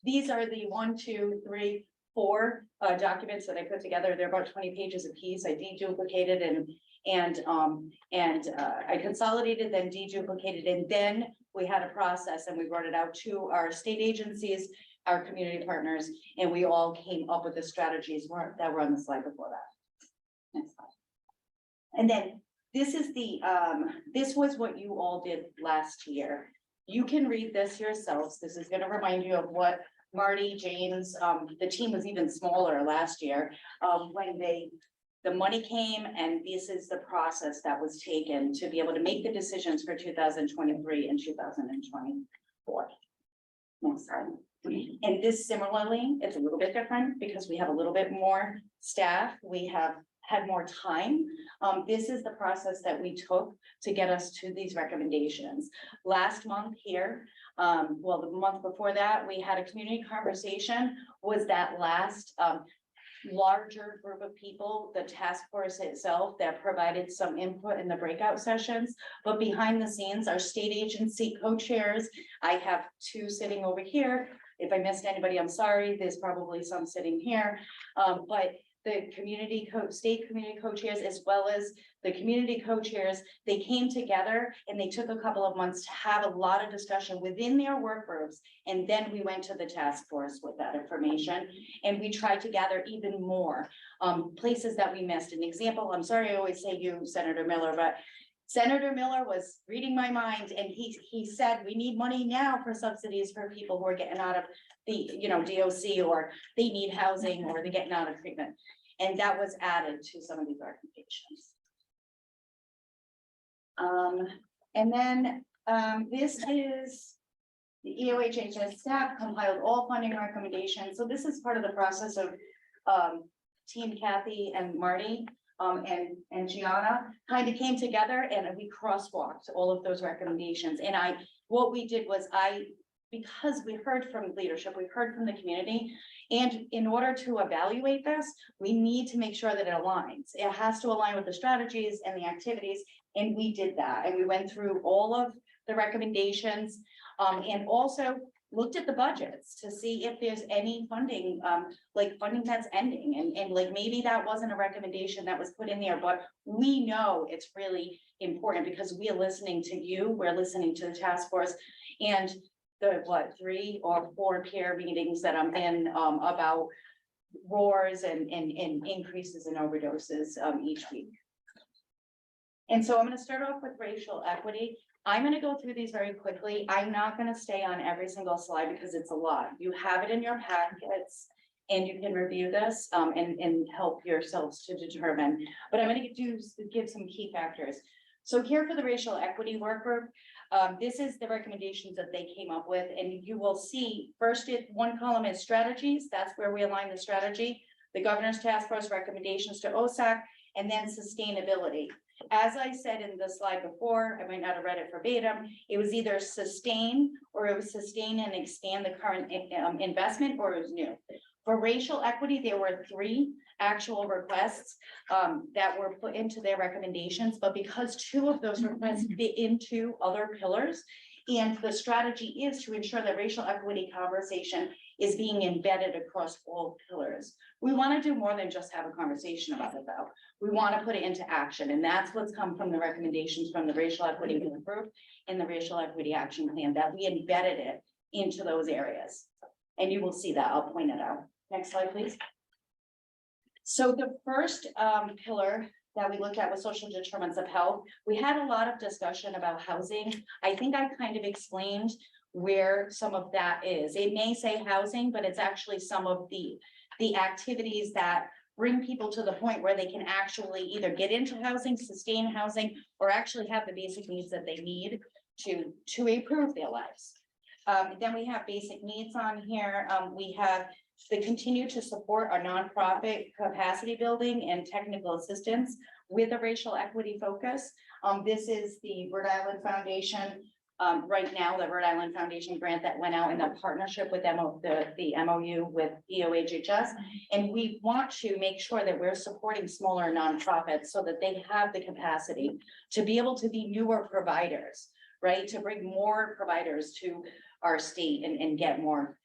these are the 1, 2, 3, 4 documents that I put together. They're about 20 pages a piece. I deduplicated and I consolidated, then deduplicated, and then we had a process and we brought it out to our state agencies, our community partners, and we all came up with the strategies that were on the slide before that. Next slide. And then this is this was what you all did last year. You can read this yourselves. This is going to remind you of what Marty, James, the team was even smaller last year when the money came, and this is the process that was taken to be able to make the decisions for 2023 and 2024. Next slide. And this similarly, it's a little bit different because we have a little bit more staff. We have had more time. This is the process that we took to get us to these recommendations. Last month here, well, the month before that, we had a community conversation, was that last larger group of people, the task force itself that provided some input in the breakout sessions, but behind the scenes, our state agency co-chairs, I have 2 sitting over here. If I missed anybody, I'm sorry, there's probably some sitting here, but the state community co-chairs, as well as the community co-chairs, they came together and they took a couple of months to have a lot of discussion within their work groups. And then we went to the task force with that information and we tried to gather even more places that we missed. An example, I'm sorry, I always say you, Senator Miller, but Senator Miller was reading my mind and he said, we need money now for subsidies for people who are getting out of the, DOC, or they need housing, or they're getting out of treatment. And that was added to some of these recommendations. And then this is the EOHHS staff compiled all funding recommendations. So this is part of the process of Team Kathy and Marty and Gianna kind of came together and we crosswalked all of those recommendations. And what we did was because we heard from leadership, we heard from the community, and in order to evaluate this, we need to make sure that it aligns. It has to align with the strategies and the activities, and we did that. And we went through all of the recommendations and also looked at the budgets to see if there's any funding, like funding that's ending. And like maybe that wasn't a recommendation that was put in there, but we know it's really important because we are listening to you, we're listening to the task force, and the 3 or 4 peer meetings that I'm in about roars and increases in overdoses each week. And so I'm going to start off with racial equity. I'm gonna go through these very quickly. I'm not gonna stay on every single slide because it's a lot. You have it in your packets. And you can review this and help yourselves to determine, but I'm gonna give some key factors. So here for the racial equity work group, this is the recommendations that they came up with, and you will see first one column is strategies. That's where we align the strategy, the governor's task force recommendations to OSAC, and then sustainability. As I said in the slide before, I might not have read it verbatim, it was either sustain or it was sustain and expand the current investment, or it was new. For racial equity, there were 3 actual requests that were put into their recommendations, but because 2 of those requests fit into other pillars, and the strategy is to ensure that racial equity conversation is being embedded across all pillars. We want to do more than just have a conversation about it, though. We want to put it into action, and that's what's come from the recommendations from the racial equity group and the racial equity action plan, that we embedded it into those areas. And you will see that. I'll point it out. Next slide, please. So the first pillar that we looked at was social determinants of health. We had a lot of discussion about housing. I think I kind of explained where some of that is. It may say housing, but it's actually some of the activities that bring people to the point where they can actually either get into housing, sustain housing, or actually have the basic needs that they need to improve their lives. Then we have basic needs on here. We have the continue to support our nonprofit capacity building and technical assistance with a racial equity focus. This is the Rhode Island Foundation. Right now, the Rhode Island Foundation grant that went out in a partnership with the MOU with EOHHS. And we want to make sure that we're supporting smaller nonprofits so that they have the capacity to be able to be newer providers, right? To bring more providers to our state and get more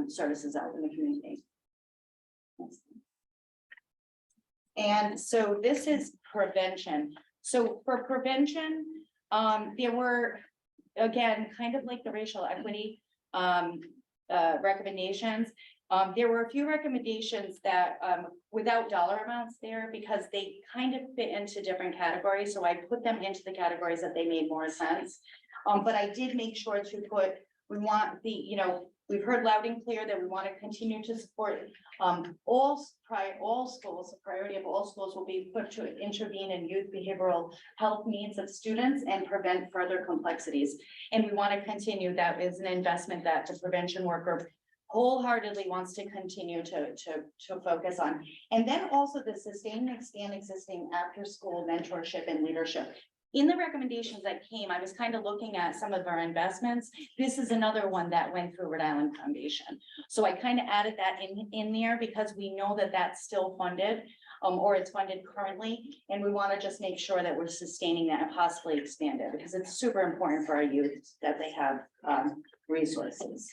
services out in the community. And so this is prevention. So for prevention, there were, again, kind of like the racial equity recommendations. There were a few recommendations that without dollar amounts there, because they kind of fit into different categories. So I put them into the categories that they made more sense. But I did make sure to put, we want we've heard loud and clear that we want to continue to support all schools. The priority of all schools will be put to intervene in youth behavioral health needs of students and prevent further complexities. And we want to continue. That is an investment that the prevention worker wholeheartedly wants to continue to focus on. And then also the sustain and expand existing after school mentorship and leadership. In the recommendations that came, I was kind of looking at some of our investments. This is another one that went through Rhode Island Foundation. So I kind of added that in there because we know that that's still funded or it's funded currently. And we want to just make sure that we're sustaining that and possibly expand it because it's super important for our youth that they have resources.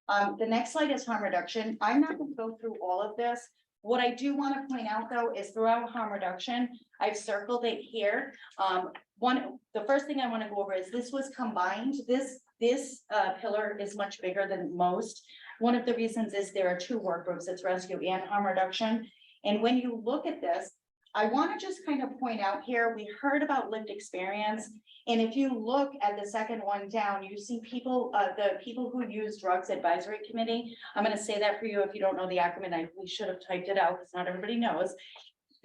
The next slide is harm reduction. I'm not going to go through all of this. What I do want to point out, though, is throughout harm reduction, I've circled it here. The first thing I want to go over is this was combined. This pillar is much bigger than most. One of the reasons is there are 2 work groups, it's rescue and harm reduction. And when you look at this, I want to just kind of point out here, we heard about lived experience. And if you look at the second one down, you see people, the people who use drugs advisory committee. I'm going to say that for you. If you don't know the acronym, we should have typed it out because not everybody knows.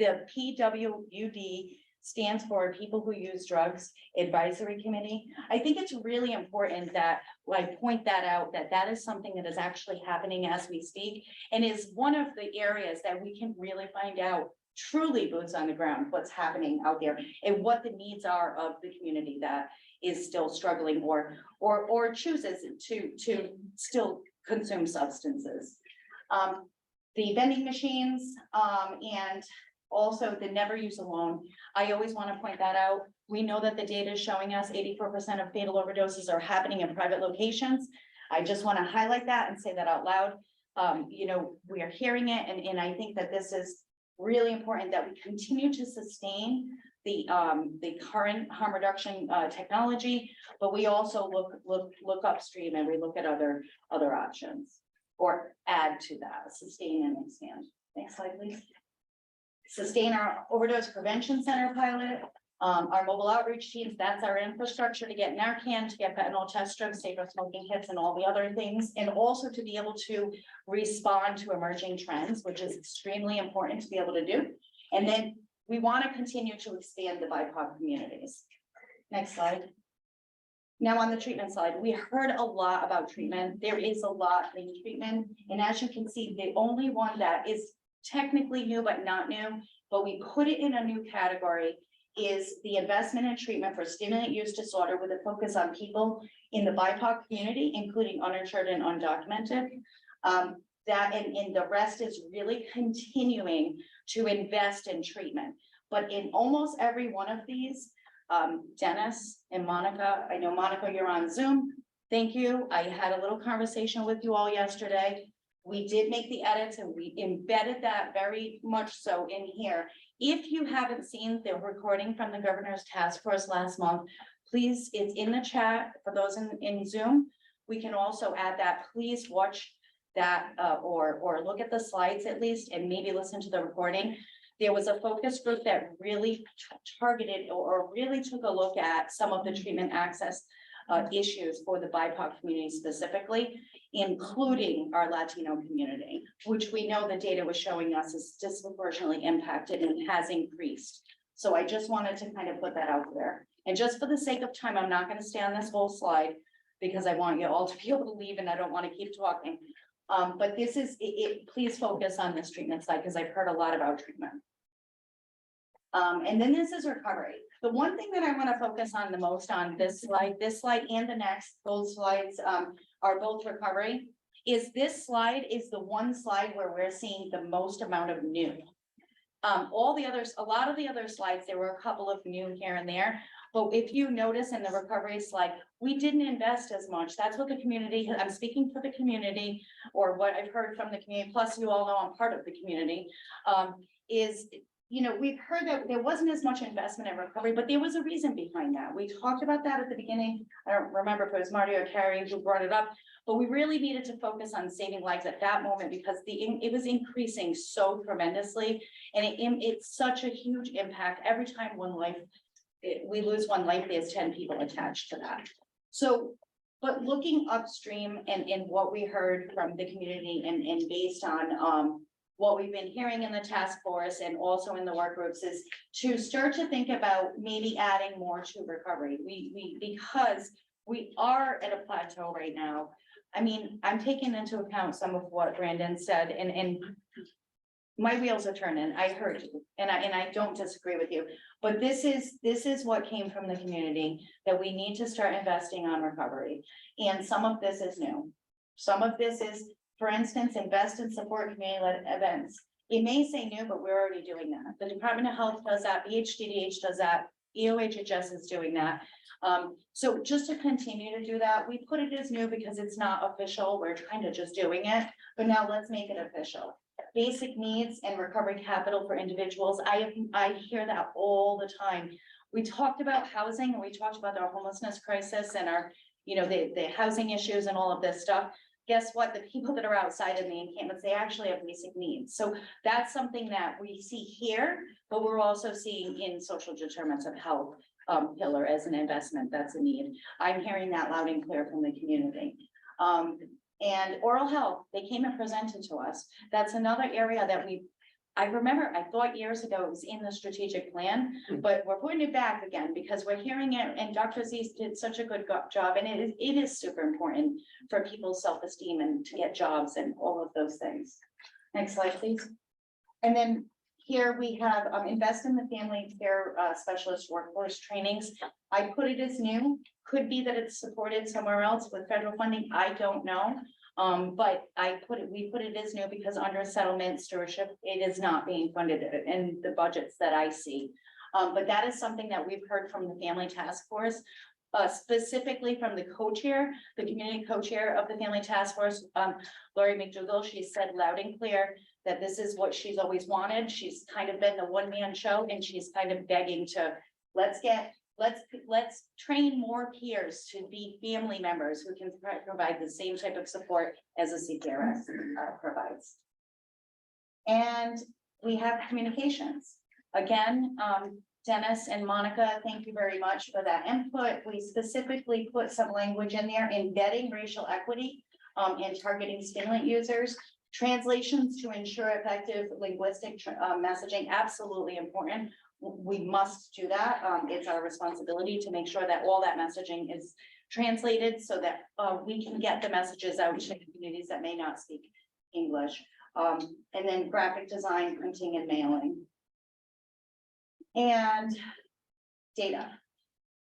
The PWUD stands for People Who Use Drugs Advisory Committee. I think it's really important that I point that out, that is something that is actually happening as we speak and is one of the areas that we can really find out truly boots on the ground, what's happening out there and what the needs are of the community that is still struggling or chooses to still consume substances. The vending machines and also the never use alone. I always want to point that out. We know that the data is showing us 84% of fatal overdoses are happening in private locations. I just want to highlight that and say that out loud. We are hearing it and I think that this is really important that we continue to sustain the current harm reduction technology, but we also look upstream and we look at other options or add to that, sustain and expand. Next slide, please. Sustain our overdose prevention center pilot. Our mobile outreach teams, that's our infrastructure to get Narcan, to get fentanyl test strips, safer smoking kits and all the other things. And also to be able to respond to emerging trends, which is extremely important to be able to do. And then we want to continue to expand the BIPOC communities. Next slide. Now on the treatment side, we heard a lot about treatment. There is a lot in treatment. And as you can see, the only one that is technically new but not new, but we put it in a new category, is the investment in treatment for stimulant use disorder with a focus on people in the BIPOC community, including uninsured and undocumented. That and the rest is really continuing to invest in treatment. But in almost every one of these, Dennis and Monica, I know Monica, you're on Zoom. Thank you. I had a little conversation with you all yesterday. We did make the edits and we embedded that very much so in here. If you haven't seen the recording from the governor's task force last month, please, it's in the chat for those in Zoom. We can also add that. Please watch that or look at the slides at least and maybe listen to the recording. There was a focus group that really targeted or really took a look at some of the treatment access issues for the BIPOC community specifically, including our Latino community, which we know the data was showing us is disproportionately impacted and has increased. So I just wanted to kind of put that out there. And just for the sake of time, I'm not going to stay on this whole slide because I want you all to be able to leave and I don't want to keep talking. But this is it. Please focus on this treatment side because I've heard a lot about treatment. And then this is recovery. The one thing that I want to focus on the most on this slide and the next, both slides are both recovery, is this slide is the one slide where we're seeing the most amount of new. All the others, a lot of the other slides, there were a couple of new here and there. But if you notice in the recovery slide, we didn't invest as much. That's what the community, I'm speaking for the community or what I've heard from the community, plus you all know I'm part of the community, is, you know, we've heard that there wasn't as much investment in recovery, but there was a reason behind that. We talked about that at the beginning. I don't remember if it was Marty or Carrie who brought it up, but we really needed to focus on saving lives at that moment because it was increasing so tremendously. And it's such a huge impact. Every time one life, we lose one life, there's 10 people attached to that. So, but looking upstream and what we heard from the community and based on what we've been hearing in the task force and also in the work groups is to start to think about maybe adding more to recovery. Because we are at a plateau right now. I mean, I'm taking into account some of what Brandon said and my wheels are turning. I heard you and I don't disagree with you, but this is what came from the community that we need to start investing on recovery. And some of this is new. Some of this is, for instance, invest and support community-led events. It may say new, but we're already doing that. The Department of Health does that, BHDDH does that, EOHHS is doing that. So just to continue to do that, we put it as new because it's not official. We're kind of just doing it, but now let's make it official. Basic needs and recovery capital for individuals. I hear that all the time. We talked about housing and we talked about our homelessness crisis and our, you know, the housing issues and all of this stuff. Guess what? The people that are outside in the encampments, they actually have basic needs. So that's something that we see here, but we're also seeing in social determinants of health pillar as an investment. That's a need. I'm hearing that loud and clear from the community. And oral health, they came and presented to us. That's another area that I remember, I thought years ago it was in the strategic plan, but we're putting it back again because we're hearing it and Dr. Z did such a good job. And it is super important for people's self-esteem and to get jobs and all of those things. Next slide, please. And then here we have invest in the family care specialist workforce trainings. I put it as new, could be that it's supported somewhere else with federal funding. I don't know. But we put it as new because under settlement stewardship, it is not being funded in the budgets that I see. But that is something that we've heard from the family task force, specifically from the co-chair, the community co-chair of the family task force, Lori McDougall. She said loud and clear that this is what she's always wanted. She's kind of been the one-man show and she's kind of begging to let's train more peers to be family members who can provide the same type of support as a CPRS provides. And we have communications. Again, Dennis and Monica, thank you very much for that input. We specifically put some language in there embedding racial equity and targeting stimulant users. Translations to ensure effective linguistic messaging, absolutely important. We must do that. It's our responsibility to make sure that all that messaging is translated so that we can get the messages out to communities that may not speak English. And then graphic design, printing and mailing. And data.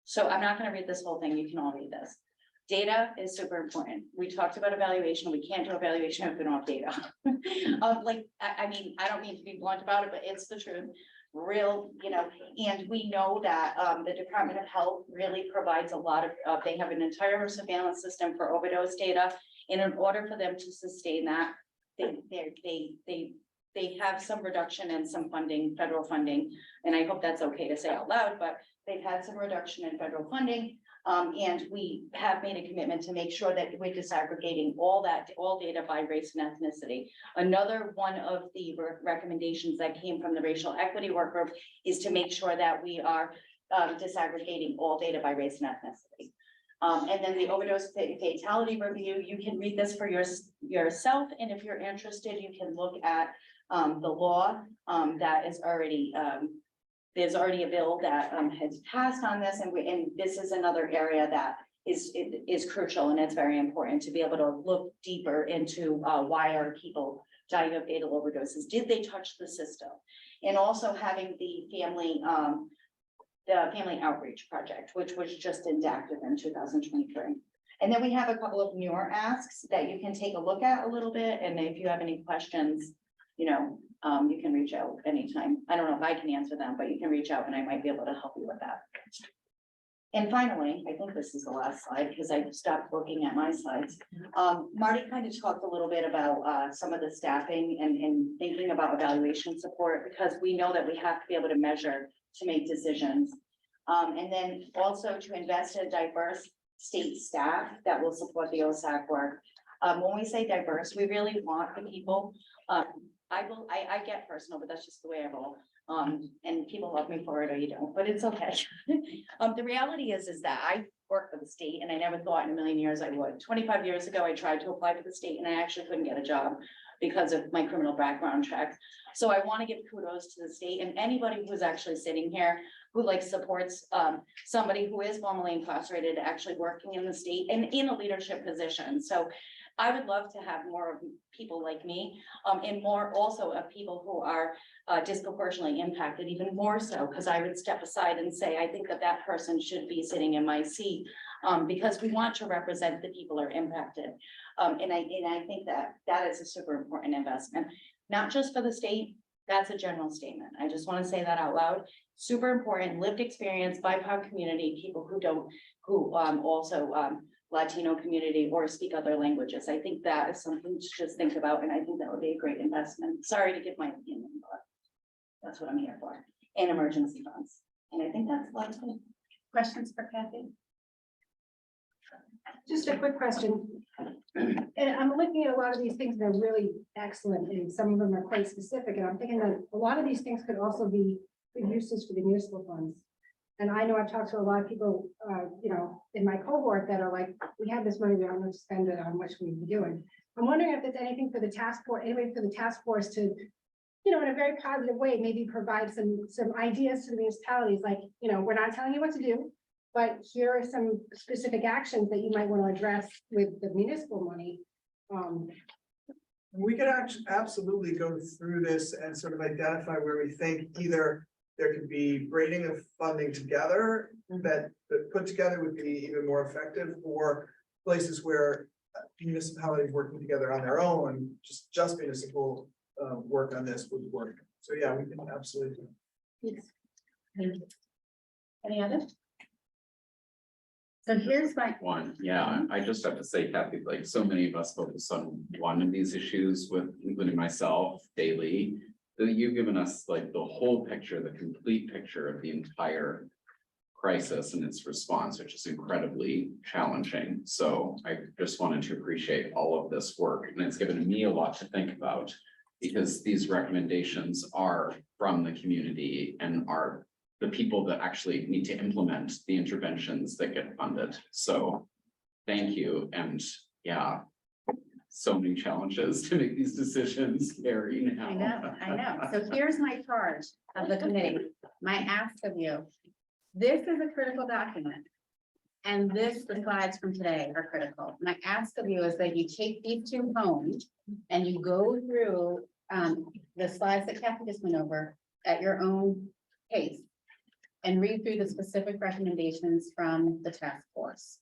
So I'm not going to read this whole thing. You can all read this. Data is super important. We talked about evaluation. We can't do evaluation if we don't have data. I mean, I don't mean to be blunt about it, but it's the truth. Real, and we know that the Department of Health really provides a lot of, they have an entire surveillance system for overdose data. And in order for them to sustain that, they have some reduction in some funding, federal funding, and I hope that's okay to say out loud, but they've had some reduction in federal funding. And we have made a commitment to make sure that we're disaggregating all data by race and ethnicity. Another one of the recommendations that came from the racial equity work group is to make sure that we are disaggregating all data by race and ethnicity. And then the overdose fatality review, you can read this for yourself. And if you're interested, you can look at the law that is already, there's already a bill that has passed on this. And this is another area that is crucial, and it's very important to be able to look deeper into why are people dying of fatal overdoses? Did they touch the system? And also having the family outreach project, which was just enacted in 2023. And then we have a couple of newer asks that you can take a look at a little bit. And if you have any questions, you can reach out anytime. I don't know if I can answer them, but you can reach out and I might be able to help you with that. And finally, I think this is the last slide because I stopped looking at my slides. Marty kind of talked a little bit about some of the staffing and thinking about evaluation support, because we know that we have to be able to measure to make decisions. And then also to invest in diverse state staff that will support the OSAC work. When we say diverse, we really want the people. I get personal, but that's just the way I roll. And people love me for it or you don't, but it's okay. The reality is that I work for the state and I never thought in a million years I would. 25 years ago, I tried to apply for the state and I actually couldn't get a job because of my criminal background check. So I want to give kudos to the state and anybody who's actually sitting here who supports somebody who is formerly incarcerated, actually working in the state and in a leadership position. So I would love to have more of people like me and more also of people who are disproportionately impacted, even more so, because I would step aside and say, I think that person should be sitting in my seat because we want to represent the people who are impacted. And I think that is a super important investment, not just for the state. That's a general statement. I just want to say that out loud. Super important, lived experience, BIPOC community, people who also Latino community or speak other languages. I think that is something to just think about, and I think that would be a great investment. Sorry to give my opinion, but that's what I'm here for. And emergency funds. And I think that's a lot of questions for Kathy. Just a quick question. And I'm looking at a lot of these things that are really excellent, and some of them are quite specific, and I'm thinking that a lot of these things could also be good uses for the municipal funds. And I know I've talked to a lot of people, in my cohort that are like, we have this money, we don't know to spend it on, what should we be doing? I'm wondering if there's anything for the task force, anyway, for the task force to, in a very positive way, maybe provide some ideas to the municipalities, like, we're not telling you what to do, but here are some specific actions that you might want to address with the municipal money. We could absolutely go through this and sort of identify where we think either there could be braiding of funding together that put together would be even more effective, or places where municipalities working together on their own, just municipal work on this would work. So yeah, we can absolutely. Yes. Any others? So here's my one. Yeah, I just have to say, Kathy, like so many of us focus on one of these issues with, including myself, daily. That you've given us like the whole picture, the complete picture of the entire crisis and its response, which is incredibly challenging. So I just wanted to appreciate all of this work, and it's given me a lot to think about because these recommendations are from the community and are the people that actually need to implement the interventions that get funded. So thank you. And yeah, so many challenges to make these decisions, Carrie, now. I know. So here's my charge of the committee, my ask of you. This is a critical document. And the slides from today are critical. My ask of you is that you take these two home and you go through the slides that Kathy just went over at your own pace. And read through the specific recommendations from the task force.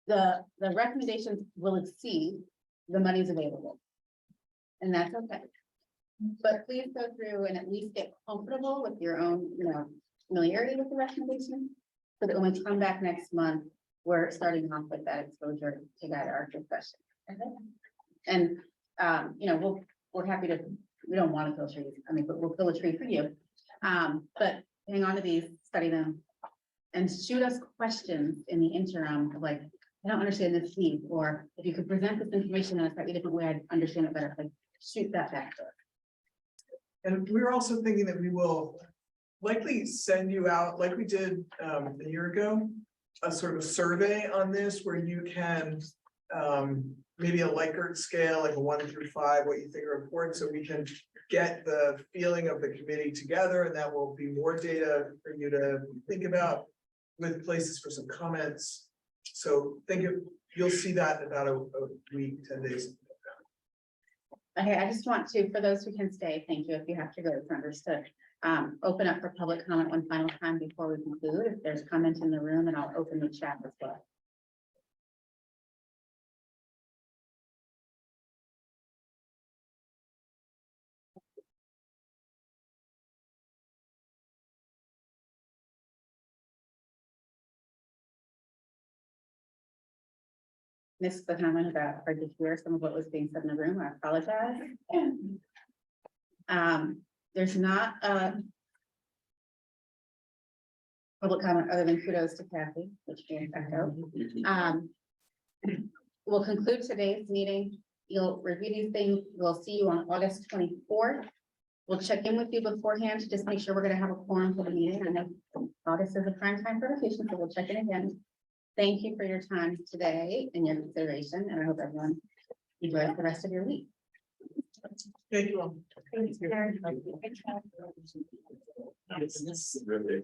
The recommendations will exceed the monies available. And that's okay. But please go through and at least get comfortable with your own, familiarity with the recommendation. So that when we come back next month, we're starting off with that exposure to guide our discussion. Okay? And, we're happy to, we don't want to fill trees, but we'll fill a tree for you. But hang on to these, study them. And shoot us questions in the interim of like, I don't understand this need, or if you could present this information in a slightly different way, I'd understand it better, like shoot that back to us. And we're also thinking that we will likely send you out, like we did a year ago, a sort of a survey on this where you can maybe a Likert scale, like a 1 through 5, what you think are important, so we can get the feeling of the committee together, and that will be more data for you to think about with places for some comments. So you'll see that in about a week, 10 days. Okay, I just want to, for those who can stay, thank you. If you have to go, it's understood. Open up for public comment one final time before we conclude. If there's comment in the room, and I'll open the chat as well. Missed the comment about hard to hear some of what was being said in the room. I apologize. There's not a public comment other than kudos to Kathy, which we echo. We'll conclude today's meeting. You'll review these things. We'll see you on August 24th. We'll check in with you beforehand to just make sure we're going to have a quorum for the meeting. I know August is a prime time for vacation, so we'll check in again. Thank you for your time today and your consideration, and I hope everyone enjoys the rest of your week. Thank you all. Thanks, Karen. Really.